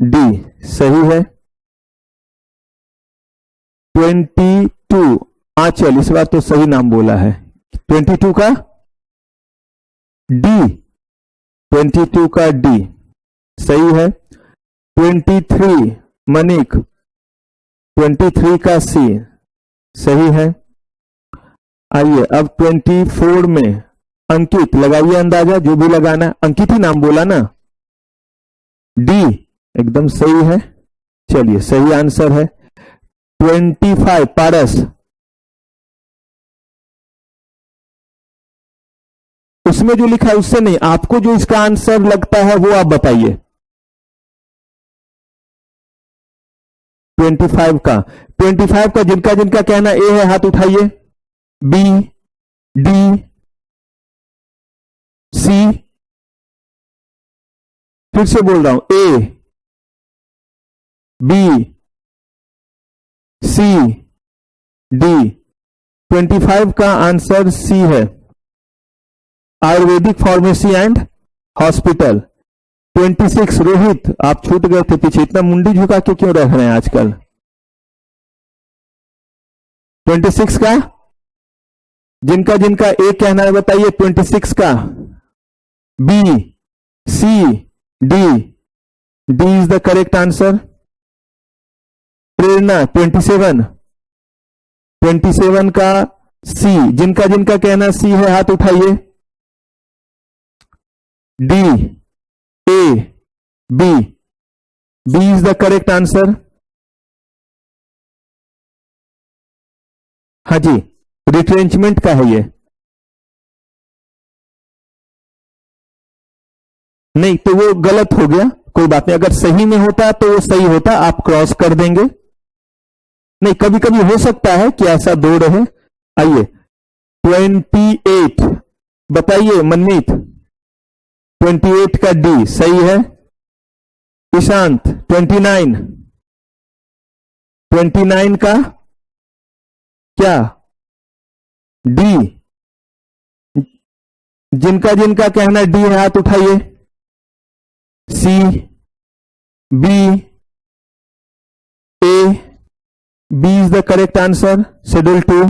डी सही है। 22 आंचल, इस बार तो सही नाम बोला है। 22 का डी, 22 का डी सही है। 23 मनिक, 23 का सी सही है। आइए अब 24 में अंकित, लगाइए अंदाजा जो भी लगाना है। अंकित ही नाम बोला ना, डी एकदम सही है। चलिए सही आंसर है। 25 पारस, उसमें जो लिखा है उससे नहीं, आपको जो इसका आंसर लगता है वो आप बताइए। 25 का, 25 का जिनका जिनका कहना ए है हाथ उठाइए। बी, डी, सी, फिर से बोल रहा हूं, ए, बी, सी, डी। 25 का आंसर सी है, Ayurvedic pharmacy and hospital. 26 Rohit, आप छूट गए थे पीछे, इतना मुंडी झुका के क्यों रह रहे हैं आजकल? 26 का जिनका जिनका ए कहना है बताइए। 26 का B, C, D, D is the correct answer. Prerna 27, 27 का सी, जिनका जिनका कहना सी है हाथ उठाइए। D, A, B, B is the correct answer. हाँ जी, रिट्रेंचमेंट का है ये, नहीं तो वो गलत हो गया, कोई बात नहीं। अगर सही में होता तो वो सही होता, आप क्रॉस कर देंगे। नहीं, कभी कभी हो सकता है कि ऐसा दो रहे। आइए 28 बताइए मनमीत। 28 का डी सही है। ईशांत 29, 29 का क्या, डी, जिनका जिनका कहना डी है हाथ उठाइए। C, B, A, B is the correct answer. Schedule 2.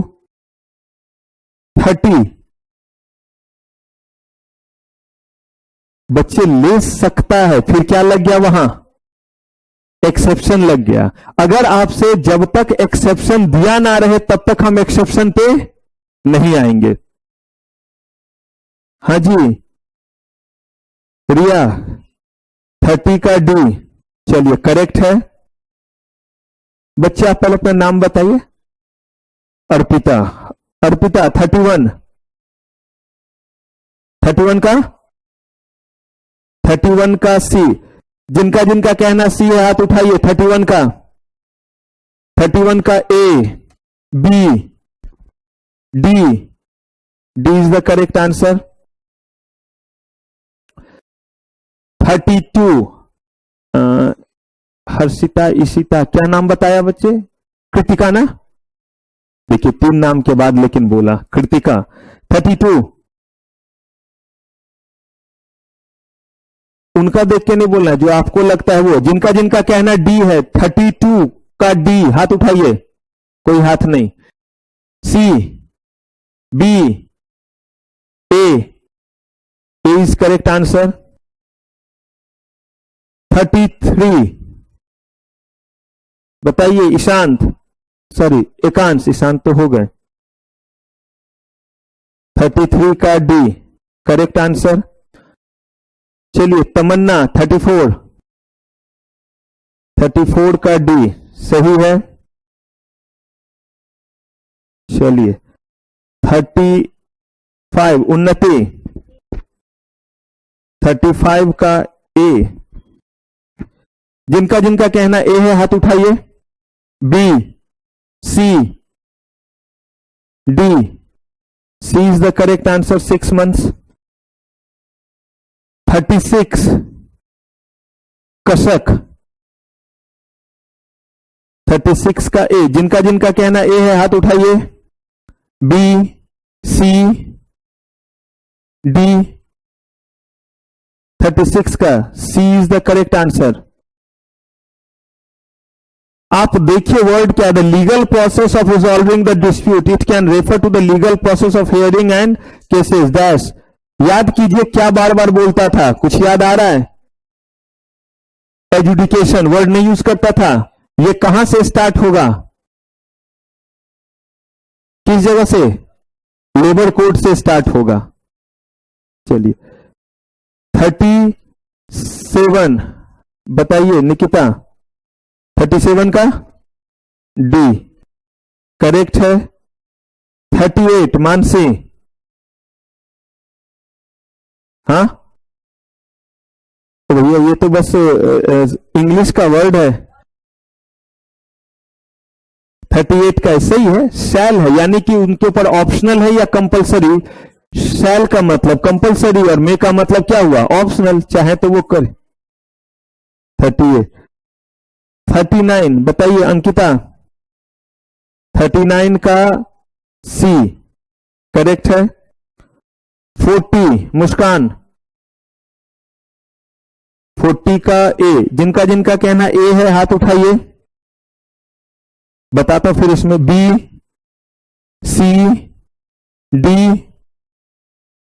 30 बच्चे ले सकता है, फिर क्या लग गया वहां? एक्सेप्शन लग गया। अगर आपसे जब तक एक्सेप्शन दिया ना रहे तब तक हम एक्सेप्शन पे नहीं आएंगे। हाँ जी रिया, 30 का डी, चलिए करेक्ट है। बच्चे आप पहले अपना नाम बताइए। अर्पिता, अर्पिता 31 का सी, जिनका जिनका कहना सी है हाथ उठाइए। 31 का A, B, D, D is the correct answer. 32 Harshita, Ishita, क्या नाम बताया बच्चे? कृतिका ना, देखिए 3 नाम के बाद लेकिन बोला कृतिका। 32 उनका देख के नहीं बोलना, जो आपको लगता है वो। जिनका जिनका कहना डी है, 32 का डी हाथ उठाइए। कोई हाथ नहीं। C, B, A is correct answer. 33 बताइए ईशांत, सॉरी एकांश, ईशांत तो हो गए। 33 का डी करेक्ट आंसर। चलिए तमन्ना 34 का डी सही है। चलिए 35 उन्नति, 35 का ए, जिनका जिनका कहना ए है हाथ उठाइए। B, C, D, C is the correct answer. 6 months। 36 कसक, 36 का ए, जिनका जिनका कहना ए है हाथ उठाइए। बी, सी, डी, 36 का C is the correct answer. आप देखिए वर्ड क्या, the legal process of resolving the dispute, it can refer to the legal process of hearing and cases dash. याद कीजिए क्या बार बार बोलता था, कुछ याद आ रहा है? एजुडिकेशन वर्ड नहीं यूज करता था। ये कहां से स्टार्ट होगा, किस जगह से? लेबर कोड से स्टार्ट होगा। चलिए 37 बताइए निकिता, 37 का डी करेक्ट है। 38 मानसी, हाँ तो भैया ये तो बस इंग्लिश का वर्ड है। 38 का सही है, शैल है, यानी कि उनके ऊपर ऑप्शनल है या कंपलसरी। शैल का मतलब कंपलसरी और मे का मतलब क्या हुआ? ऑप्शनल, चाहे तो वो करे। 38 39 बताइए अंकिता, 39 का सी करेक्ट है। 40 मुस्कान, 40 का ए, जिनका जिनका कहना ए है हाथ उठाइए। बताता हूं फिर इसमें B, C, D,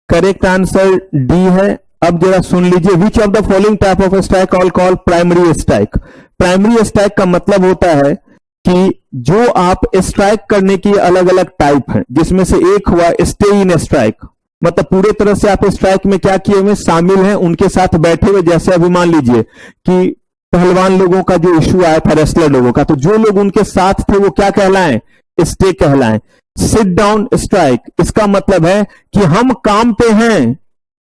correct answer D है। अब जरा सुन लीजिए, which of the following type of strike all call primary strike. Primary strike का मतलब होता है कि जो आप स्ट्राइक करने की अलग अलग टाइप हैं, जिसमें से एक हुआ स्टे इन स्ट्राइक, मतलब पूरे तरह से आप स्ट्राइक में क्या किए हुए शामिल हैं, उनके साथ बैठे हुए। जैसे अभी मान लीजिए कि पहलवान लोगों का जो इशू आया था, रेसलर लोगों का, तो जो लोग उनके साथ थे वो क्या कहलाएं? स्टे कहलाएं। सिट डाउन स्ट्राइक, इसका मतलब है कि हम काम पे हैं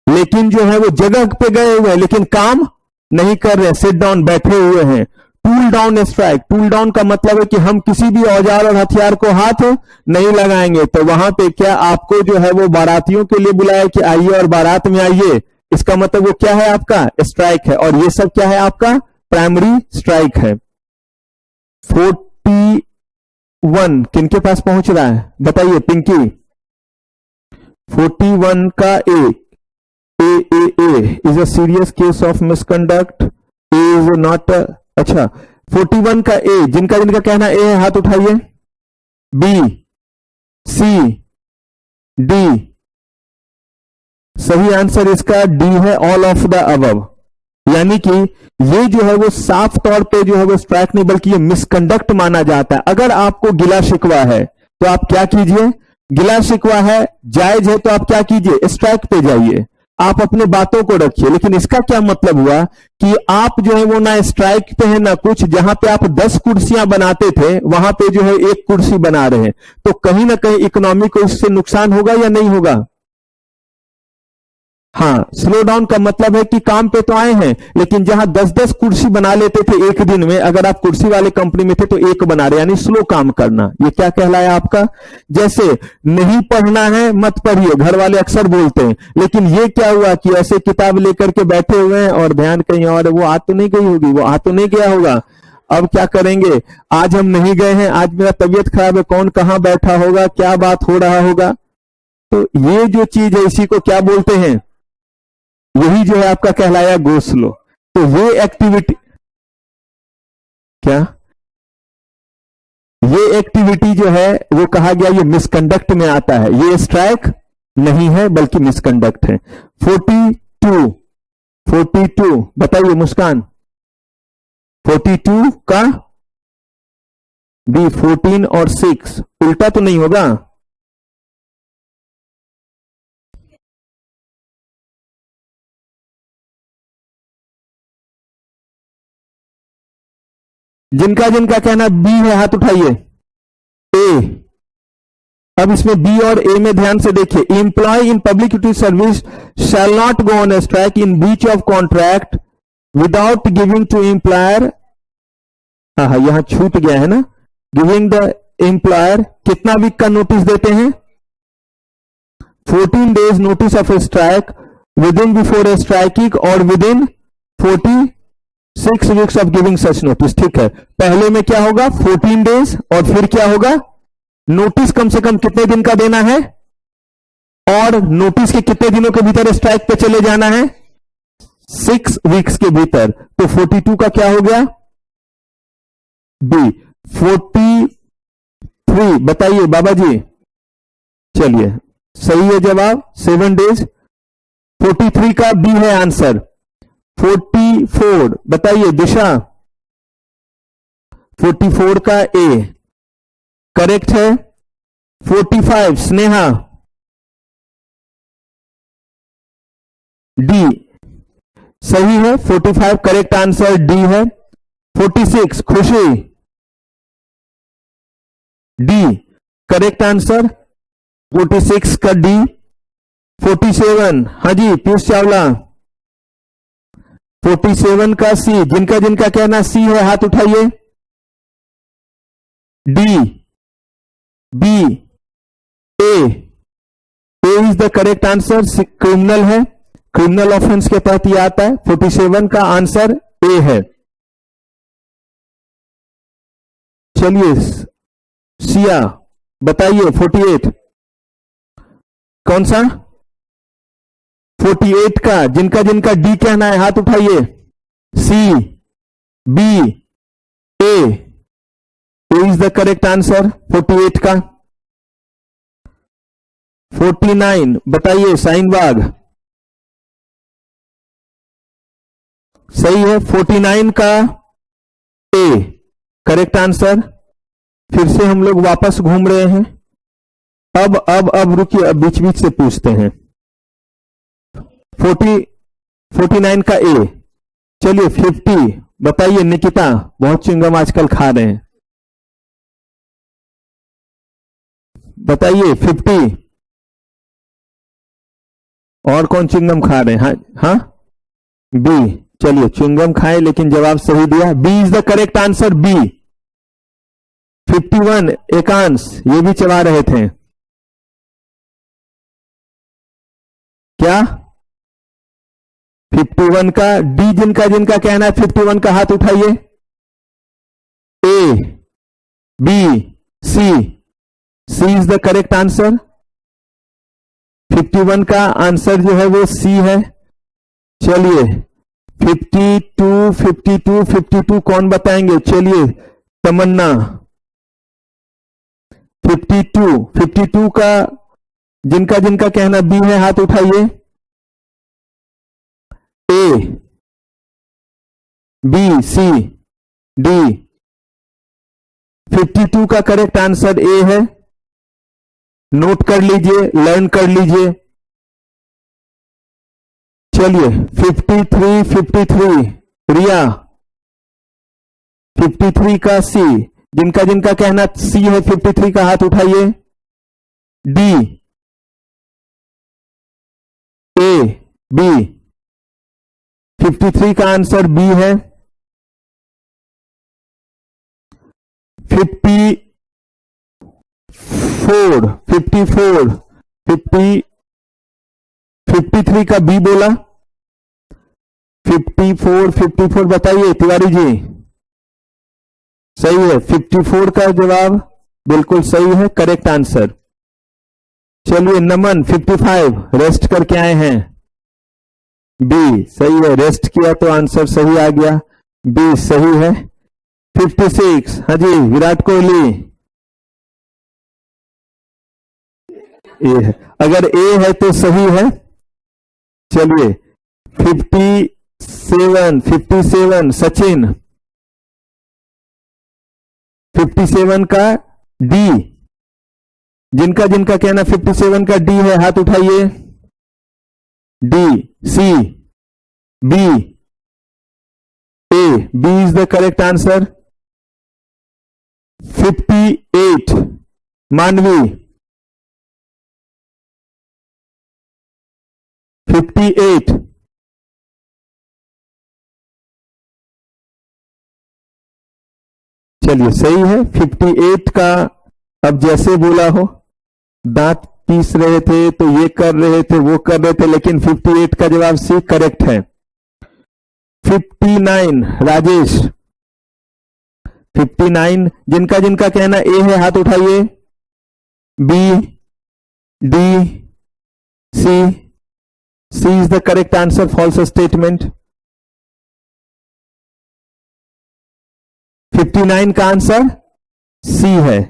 लेकिन जो है वो जगह पे गए हुए हैं लेकिन काम नहीं कर रहे, सिट डाउन बैठे हुए हैं। Tool down strike, tool down का मतलब है कि हम किसी भी औजार और हथियार को हाथ नहीं लगाएंगे। तो वहां पे क्या आपको जो है वो बारातियों के लिए बुलाया कि आइए और बारात में आइए, इसका मतलब वो क्या है? आपका स्ट्राइक है। और ये सब क्या है? आपका प्राइमरी स्ट्राइक है। 41 किनके पास पहुंच रहा है बताइए? पिंकी, 41 का A is a serious case of misconduct, is not अच्छा 41 का ए, जिनका जिनका कहना ए है हाथ उठाइए। बी, सी, डी, सही आंसर इसका डी है, ऑल ऑफ द अबव। यानी कि ये जो है वो साफ तौर पे जो है वो स्ट्राइक नहीं बल्कि ये मिसकंडक्ट माना जाता है। अगर आपको गिला शिकवा है तो आप क्या कीजिए, गिला शिकवा है, जायज है तो आप क्या कीजिए, स्ट्राइक पे जाइए, आप अपने बातों को रखिए। लेकिन इसका क्या मतलब हुआ कि आप जो है वो ना स्ट्राइक पे है ना कुछ, जहां पे आप 10 कुर्सियां बनाते थे वहां पे जो है एक कुर्सी बना रहे हैं, तो कहीं ना कहीं इकोनॉमी को इससे नुकसान होगा या नहीं होगा? हाँ, स्लो डाउन का मतलब है कि काम पे तो आए हैं लेकिन जहां 10-10 कुर्सी बना लेते थे एक दिन में, अगर आप कुर्सी वाले कंपनी में थे तो एक बना रहे, यानी स्लो काम करना। ये क्या कहलाया आपका? जैसे नहीं पढ़ना है मत पढ़िए, घर वाले अक्सर बोलते हैं, लेकिन ये क्या हुआ कि ऐसे किताब लेकर के बैठे हुए हैं और ध्यान कहीं और, वो आ तो नहीं गई होगी, वो आ तो नहीं गया होगा, अब क्या करेंगे, आज हम नहीं गए हैं, आज मेरा तबीयत खराब है, कौन कहां बैठा होगा, क्या बात हो रहा होगा। तो ये जो चीज है इसी को क्या बोलते हैं, यही जो है आपका कहलाया गो स्लो। तो ये एक्टिविटी क्या, ये एक्टिविटी जो है वो कहा गया ये मिसकंडक्ट में आता है, ये स्ट्राइक नहीं है बल्कि मिसकंडक्ट है। 42 बताइए मुस्कान, 42 का बी, 14 और 6 उल्टा तो नहीं होगा? जिनका जिनका कहना बी है हाथ उठाइए। ए, अब इसमें बी और ए में ध्यान से देखिए, employ in public utility service shall not go on a strike in breach of contract without giving to employer, हाँ यहां छूट गया है ना, गिविंग द एम्प्लॉयर कितना वीक का नोटिस देते हैं, 14 days notice of a strike within before a striking और within 46 weeks of giving such notice. ठीक है, पहले में क्या होगा 14 days और फिर क्या होगा, नोटिस कम से कम कितने दिन का देना है और नोटिस के कितने दिनों के भीतर स्ट्राइक पे चले जाना है, 6 वीक्स के भीतर। तो 42 का क्या हो गया, बी। 43 बताइए बाबा जी, चलिए सही है जवाब, 7 days। 43 का बी है आंसर। 44 बताइए दिशा, 44 का ए करेक्ट है। 45 स्नेहा, डी सही है, 45 करेक्ट आंसर डी है। 46 खुशी, डी करेक्ट आंसर, 46 का डी। 47 हाँ जी पीयूष चावला, 47 का सी, जिनका जिनका कहना सी है हाथ उठाइए। D, B, A is the correct answer, criminal है, क्रिमिनल ऑफेंस के तहत यह आता है। 47 का आंसर ए है। चलिए सिया बताइए 48 कौन सा, 48 का जिनका जिनका डी कहना है हाथ उठाइए। C, B, A is the correct answer 48 का। 49 बताइए साइन बाग, सही है, 49 का ए करेक्ट आंसर। फिर से हम लोग वापस घूम रहे हैं। अब रुकिए, अब बीच बीच से पूछते हैं। 49 का ए। चलिए 50 बताइए निकिता, बहुत च्युइंगम आजकल खा रहे हैं, बताइए 50 और कौन च्युइंगम खा रहे हैं? हाँ हाँ बी, चलिए च्युइंगम खाए लेकिन जवाब सही दिया, B is the correct answer, B. 51 Ekansh, ये भी चबा रहे थे क्या? 51 का डी, जिनका जिनका कहना है 51 का हाथ उठाइए। A, B, C, C is the correct answer. 51 का आंसर जो है वो सी है। चलिए 52, 52, 52 कौन बताएंगे? चलिए, तमन्ना। 52, 52 का जिनका जिनका कहना बी है हाथ उठाइए। A, B, C, D. 52 का करेक्ट आंसर ए है। नोट कर लीजिए, लर्न कर लीजिए। चलिए 53, 53 रिया। 53 का सी, जिनका जिनका कहना सी है 53 का हाथ उठाइए। D, A, B. 53 का आंसर बी है। 54, 54, 50, 53 का बी बोला। 54, 54 बताइए तिवारी जी। सही है, 54 का जवाब बिल्कुल सही है, करेक्ट आंसर। चलिए नमन 55 रेस्ट करके आए हैं। बी सही है, रेस्ट किया तो आंसर सही आ गया, बी सही है। 56 हाँ जी विराट कोहली। ए है, अगर ए है तो सही है। चलिए 57, 57 सचिन। 57 का डी, जिनका जिनका कहना 57 का डी है हाथ उठाइए। D, C, B, A, B is the correct answer. 58 Manvi. 58 चलिए सही है। 58 का अब जैसे बोला हो, दांत पीस रहे थे तो ये कर रहे थे वो कर रहे थे, लेकिन 58 का जवाब सी करेक्ट है। 59 राजेश। 59 जिनका जिनका कहना ए है हाथ उठाइए। B, D, C. C is the correct answer, false statement. 59 का आंसर सी है।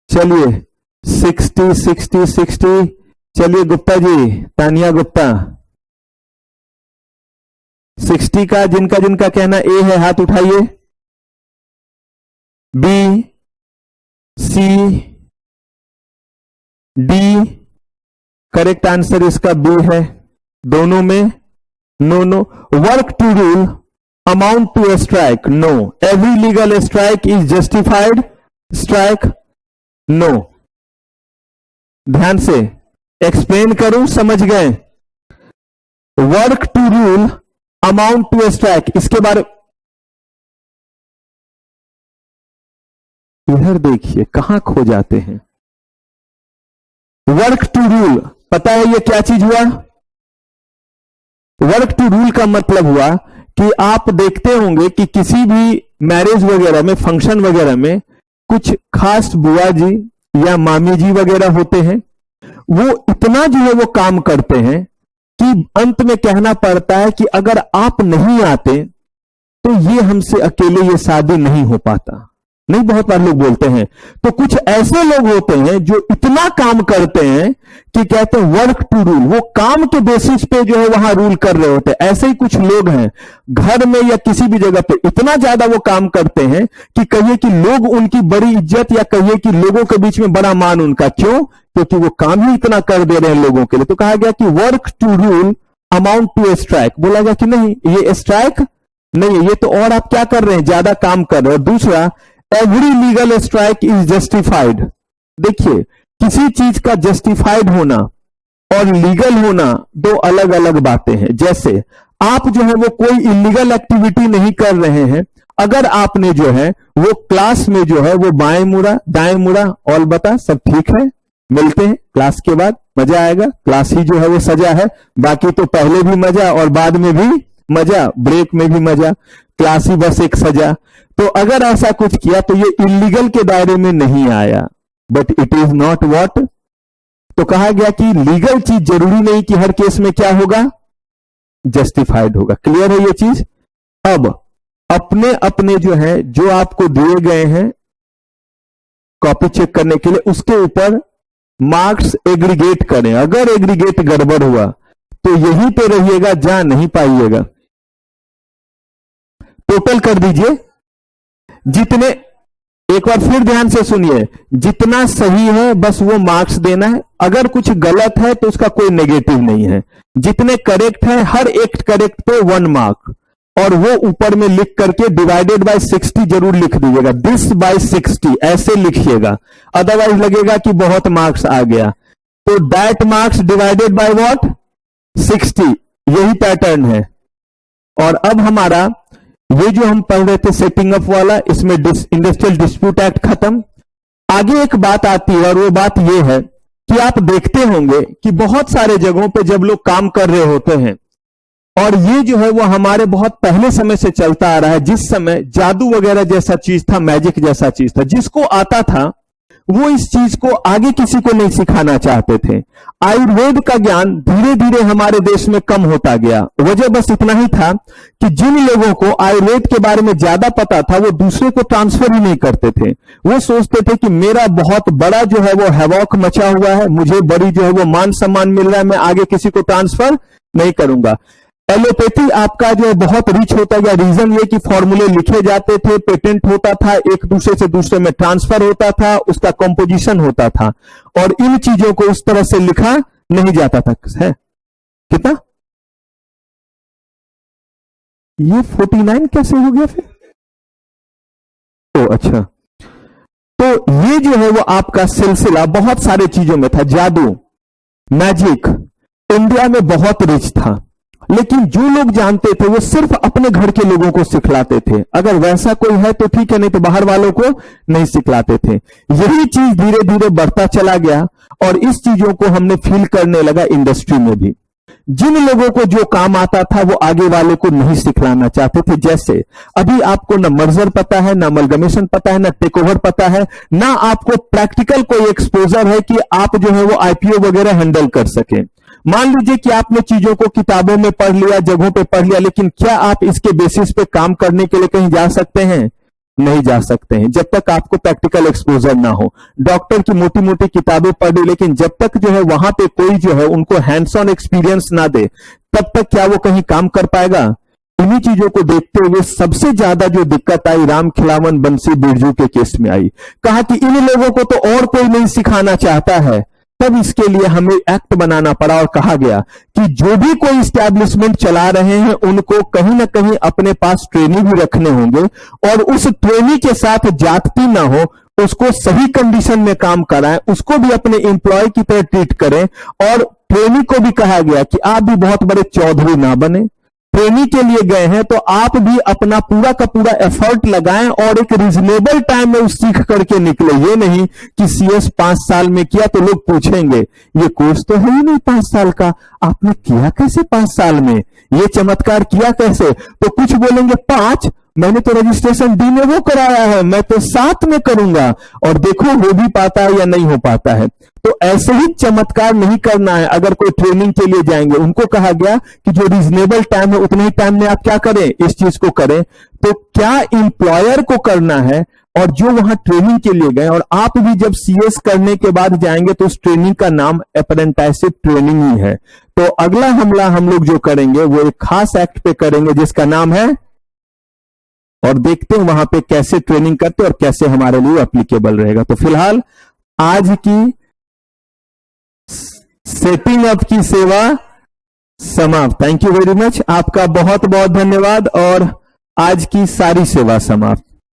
चलिए 60, 60, 60। चलिए गुप्ता जी, तानिया गुप्ता। 60 का जिनका जिनका कहना ए है हाथ उठाइए। B, C, D. Correct answer इसका बी है। दोनों में no no. Work to rule amount to a strike, no. Every legal strike is justified strike, no. ध्यान से एक्सप्लेन करूं, समझ गए? Work to rule amount to a strike, इसके बारे इधर देखिए कहां खो जाते हैं। वर्क टू रूल पता है ये क्या चीज हुआ? वर्क टू रूल का मतलब हुआ कि आप देखते होंगे कि किसी भी मैरिज वगैरह में, फंक्शन वगैरह में कुछ खास बुआ जी या मामी जी वगैरह होते हैं, वो इतना जो है वो काम करते हैं कि अंत में कहना पड़ता है कि अगर आप नहीं आते तो ये हमसे अकेले ये शादी नहीं हो पाता। नहीं, बहुत बार लोग बोलते हैं। तो कुछ ऐसे लोग होते हैं जो इतना काम करते हैं कि कहते हैं वर्क टू रूल, वो काम के बेसिस पे जो है वहां रूल कर रहे होते हैं। ऐसे ही कुछ लोग हैं घर में या किसी भी जगह पे इतना ज्यादा वो काम करते हैं कि कहिए कि लोग उनकी बड़ी इज्जत, या कहिए कि लोगों के बीच में बड़ा मान उनका। क्यों? क्योंकि वो काम ही इतना कर दे रहे हैं लोगों के लिए। तो कहा गया कि work to rule amount to a strike. बोला गया कि नहीं, ये स्ट्राइक नहीं है, ये तो और आप क्या कर रहे हैं, ज्यादा काम कर रहे हैं। और दूसरा, every legal strike is justified. देखिए, किसी चीज का जस्टिफाइड होना और लीगल होना दो अलग अलग बातें हैं। जैसे आप जो है वो कोई इलीगल एक्टिविटी नहीं कर रहे हैं, अगर आपने जो है वो क्लास में जो है वो बाएं मुड़ा दाएं मुड़ा और बता सब ठीक है, मिलते हैं क्लास के बाद, मजा आएगा। क्लास ही जो है वो सजा है, बाकी तो पहले भी मजा और बाद में भी मजा, ब्रेक में भी मजा, क्लास ही बस एक सजा। तो अगर ऐसा कुछ किया तो ये इलीगल के दायरे में नहीं आया, but it is not what. तो कहा गया कि लीगल चीज जरूरी नहीं कि हर केस में क्या होगा, जस्टिफाइड होगा। क्लियर है ये चीज? अब अपने अपने जो है, जो आपको दिए गए हैं कॉपी चेक करने के लिए, उसके ऊपर मार्क्स एग्रीगेट करें। अगर एग्रीगेट गड़बड़ हुआ तो यहीं पे रहिएगा, जा नहीं पाइएगा। टोटल कर दीजिए जितने, एक बार फिर ध्यान से सुनिए, जितना सही है बस वो मार्क्स देना है। अगर कुछ गलत है तो उसका कोई नेगेटिव नहीं है। जितने करेक्ट है, हर एक करेक्ट पे 1 मार्क, और वो ऊपर में लिख करके डिवाइडेड बाय 60 जरूर लिख दीजिएगा। दिस बाय 60 ऐसे लिखिएगा, अदरवाइज लगेगा कि बहुत मार्क्स आ गया। तो that marks divided by what, 60, यही पैटर्न है। और अब हमारा ये जो हम पढ़ रहे थे सेटिंग अप वाला, इसमें इंडस्ट्रियल डिस्प्यूट एक्ट खत्म। आगे एक बात आती है, और वो बात ये है कि आप देखते होंगे कि बहुत सारे जगहों पे जब लोग काम कर रहे होते हैं, और ये जो है वो हमारे बहुत पहले समय से चलता आ रहा है, जिस समय जादू वगैरह जैसा चीज था, मैजिक जैसा चीज था, जिसको आता था वो इस चीज को आगे किसी को नहीं सिखाना चाहते थे। आयुर्वेद का ज्ञान धीरे धीरे हमारे देश में कम होता गया। वजह बस इतना ही था कि जिन लोगों को आयुर्वेद के बारे में ज्यादा पता था वो दूसरे को ट्रांसफर ही नहीं करते थे। वो सोचते थे कि मेरा बहुत बड़ा जो है वो हैवॉक मचा हुआ है, मुझे बड़ी जो है वो मान सम्मान मिल रहा है, मैं आगे किसी को ट्रांसफर नहीं करूंगा। एलोपैथी आपका जो है बहुत रिच होता गया। रीजन ये कि फॉर्मूले लिखे जाते थे, पेटेंट होता था, एक दूसरे से दूसरे में ट्रांसफर होता था, उसका कंपोजिशन होता था, और इन चीजों को उस तरह से लिखा नहीं जाता था। है कितना? ये 49 कैसे हो गया फिर? तो अच्छा, तो ये जो है वो आपका सिलसिला बहुत सारे चीजों में था। जादू, मैजिक इंडिया में बहुत रिच था, लेकिन जो लोग जानते थे वो सिर्फ अपने घर के लोगों को सिखलाते थे। अगर वैसा कोई है तो ठीक है, नहीं तो बाहर वालों को नहीं सिखलाते थे। यही चीज धीरे धीरे बढ़ता चला गया, और इस चीजों को हमने फील करने लगा इंडस्ट्री में भी। जिन लोगों को जो काम आता था वो आगे वाले को नहीं सिखलाना चाहते थे। जैसे अभी आपको ना मर्जर पता है, ना अमलगमेशन पता है, ना टेक ओवर पता है, ना आपको प्रैक्टिकल कोई एक्सपोजर है कि आप जो है वो आईपीओ वगैरह हैंडल कर सके। मान लीजिए कि आपने चीजों को किताबों में पढ़ लिया, जगहों पे पढ़ लिया, लेकिन क्या आप इसके बेसिस पे काम करने के लिए कहीं जा सकते हैं? नहीं जा सकते हैं, जब तक आपको प्रैक्टिकल एक्सपोजर ना हो। डॉक्टर की मोटी मोटी किताबें पढ़ी, लेकिन जब तक जो है वहां पे कोई जो है उनको हैंड्स ऑन एक्सपीरियंस ना दे, तब तक क्या वो कहीं काम कर पाएगा? इन्हीं चीजों को देखते हुए सबसे ज्यादा जो दिक्कत आई राम खिलावन बंसी बिरजू के केस में आई। कहा कि इन लोगों को तो और कोई नहीं सिखाना चाहता है। तब इसके लिए हमें एक्ट बनाना पड़ा, और कहा गया कि जो भी कोई इस्टेब्लिशमेंट चला रहे हैं उनको कहीं ना कहीं अपने पास ट्रेनी भी रखने होंगे, और उस ट्रेनी के साथ जाति ना हो, उसको सही कंडीशन में काम कराएं, उसको भी अपने एम्प्लॉय की तरह ट्रीट करें। और ट्रेनी को भी कहा गया कि आप भी बहुत बड़े चौधरी ना बने। ट्रेनिंग के लिए गए हैं तो आप भी अपना पूरा का पूरा एफर्ट लगाएं, और एक रीजनेबल टाइम में उस सीख करके निकले। ये नहीं कि सीएस 5 साल में किया तो लोग पूछेंगे ये कोर्स तो है ही नहीं 5 साल का, आपने किया कैसे 5 साल में, ये चमत्कार किया कैसे? तो कुछ बोलेंगे 5, मैंने तो रजिस्ट्रेशन डी में वो कराया है, मैं तो 7 में करूंगा, और देखो हो भी पाता है या नहीं हो पाता है। तो ऐसे ही चमत्कार नहीं करना है। अगर कोई ट्रेनिंग के लिए जाएंगे, उनको कहा गया कि जो रीजनेबल टाइम है उतने ही टाइम में आप क्या करें, इस चीज को करें। तो क्या एम्प्लॉयर को करना है, और जो वहां ट्रेनिंग के लिए गए, और आप भी जब सीएस करने के बाद जाएंगे तो उस ट्रेनिंग का नाम अप्रेंटिसशिप ट्रेनिंग ही है। तो अगला हमला हम लोग जो करेंगे वो एक खास एक्ट पे करेंगे जिसका नाम है, और देखते हैं वहां पे कैसे ट्रेनिंग करते और कैसे हमारे लिए एप्लीकेबल रहेगा। तो फिलहाल आज की सेटिंग अप की सेवा समाप्त। थैंक यू वेरी मच, आपका बहुत बहुत धन्यवाद, और आज की सारी सेवा समाप्त।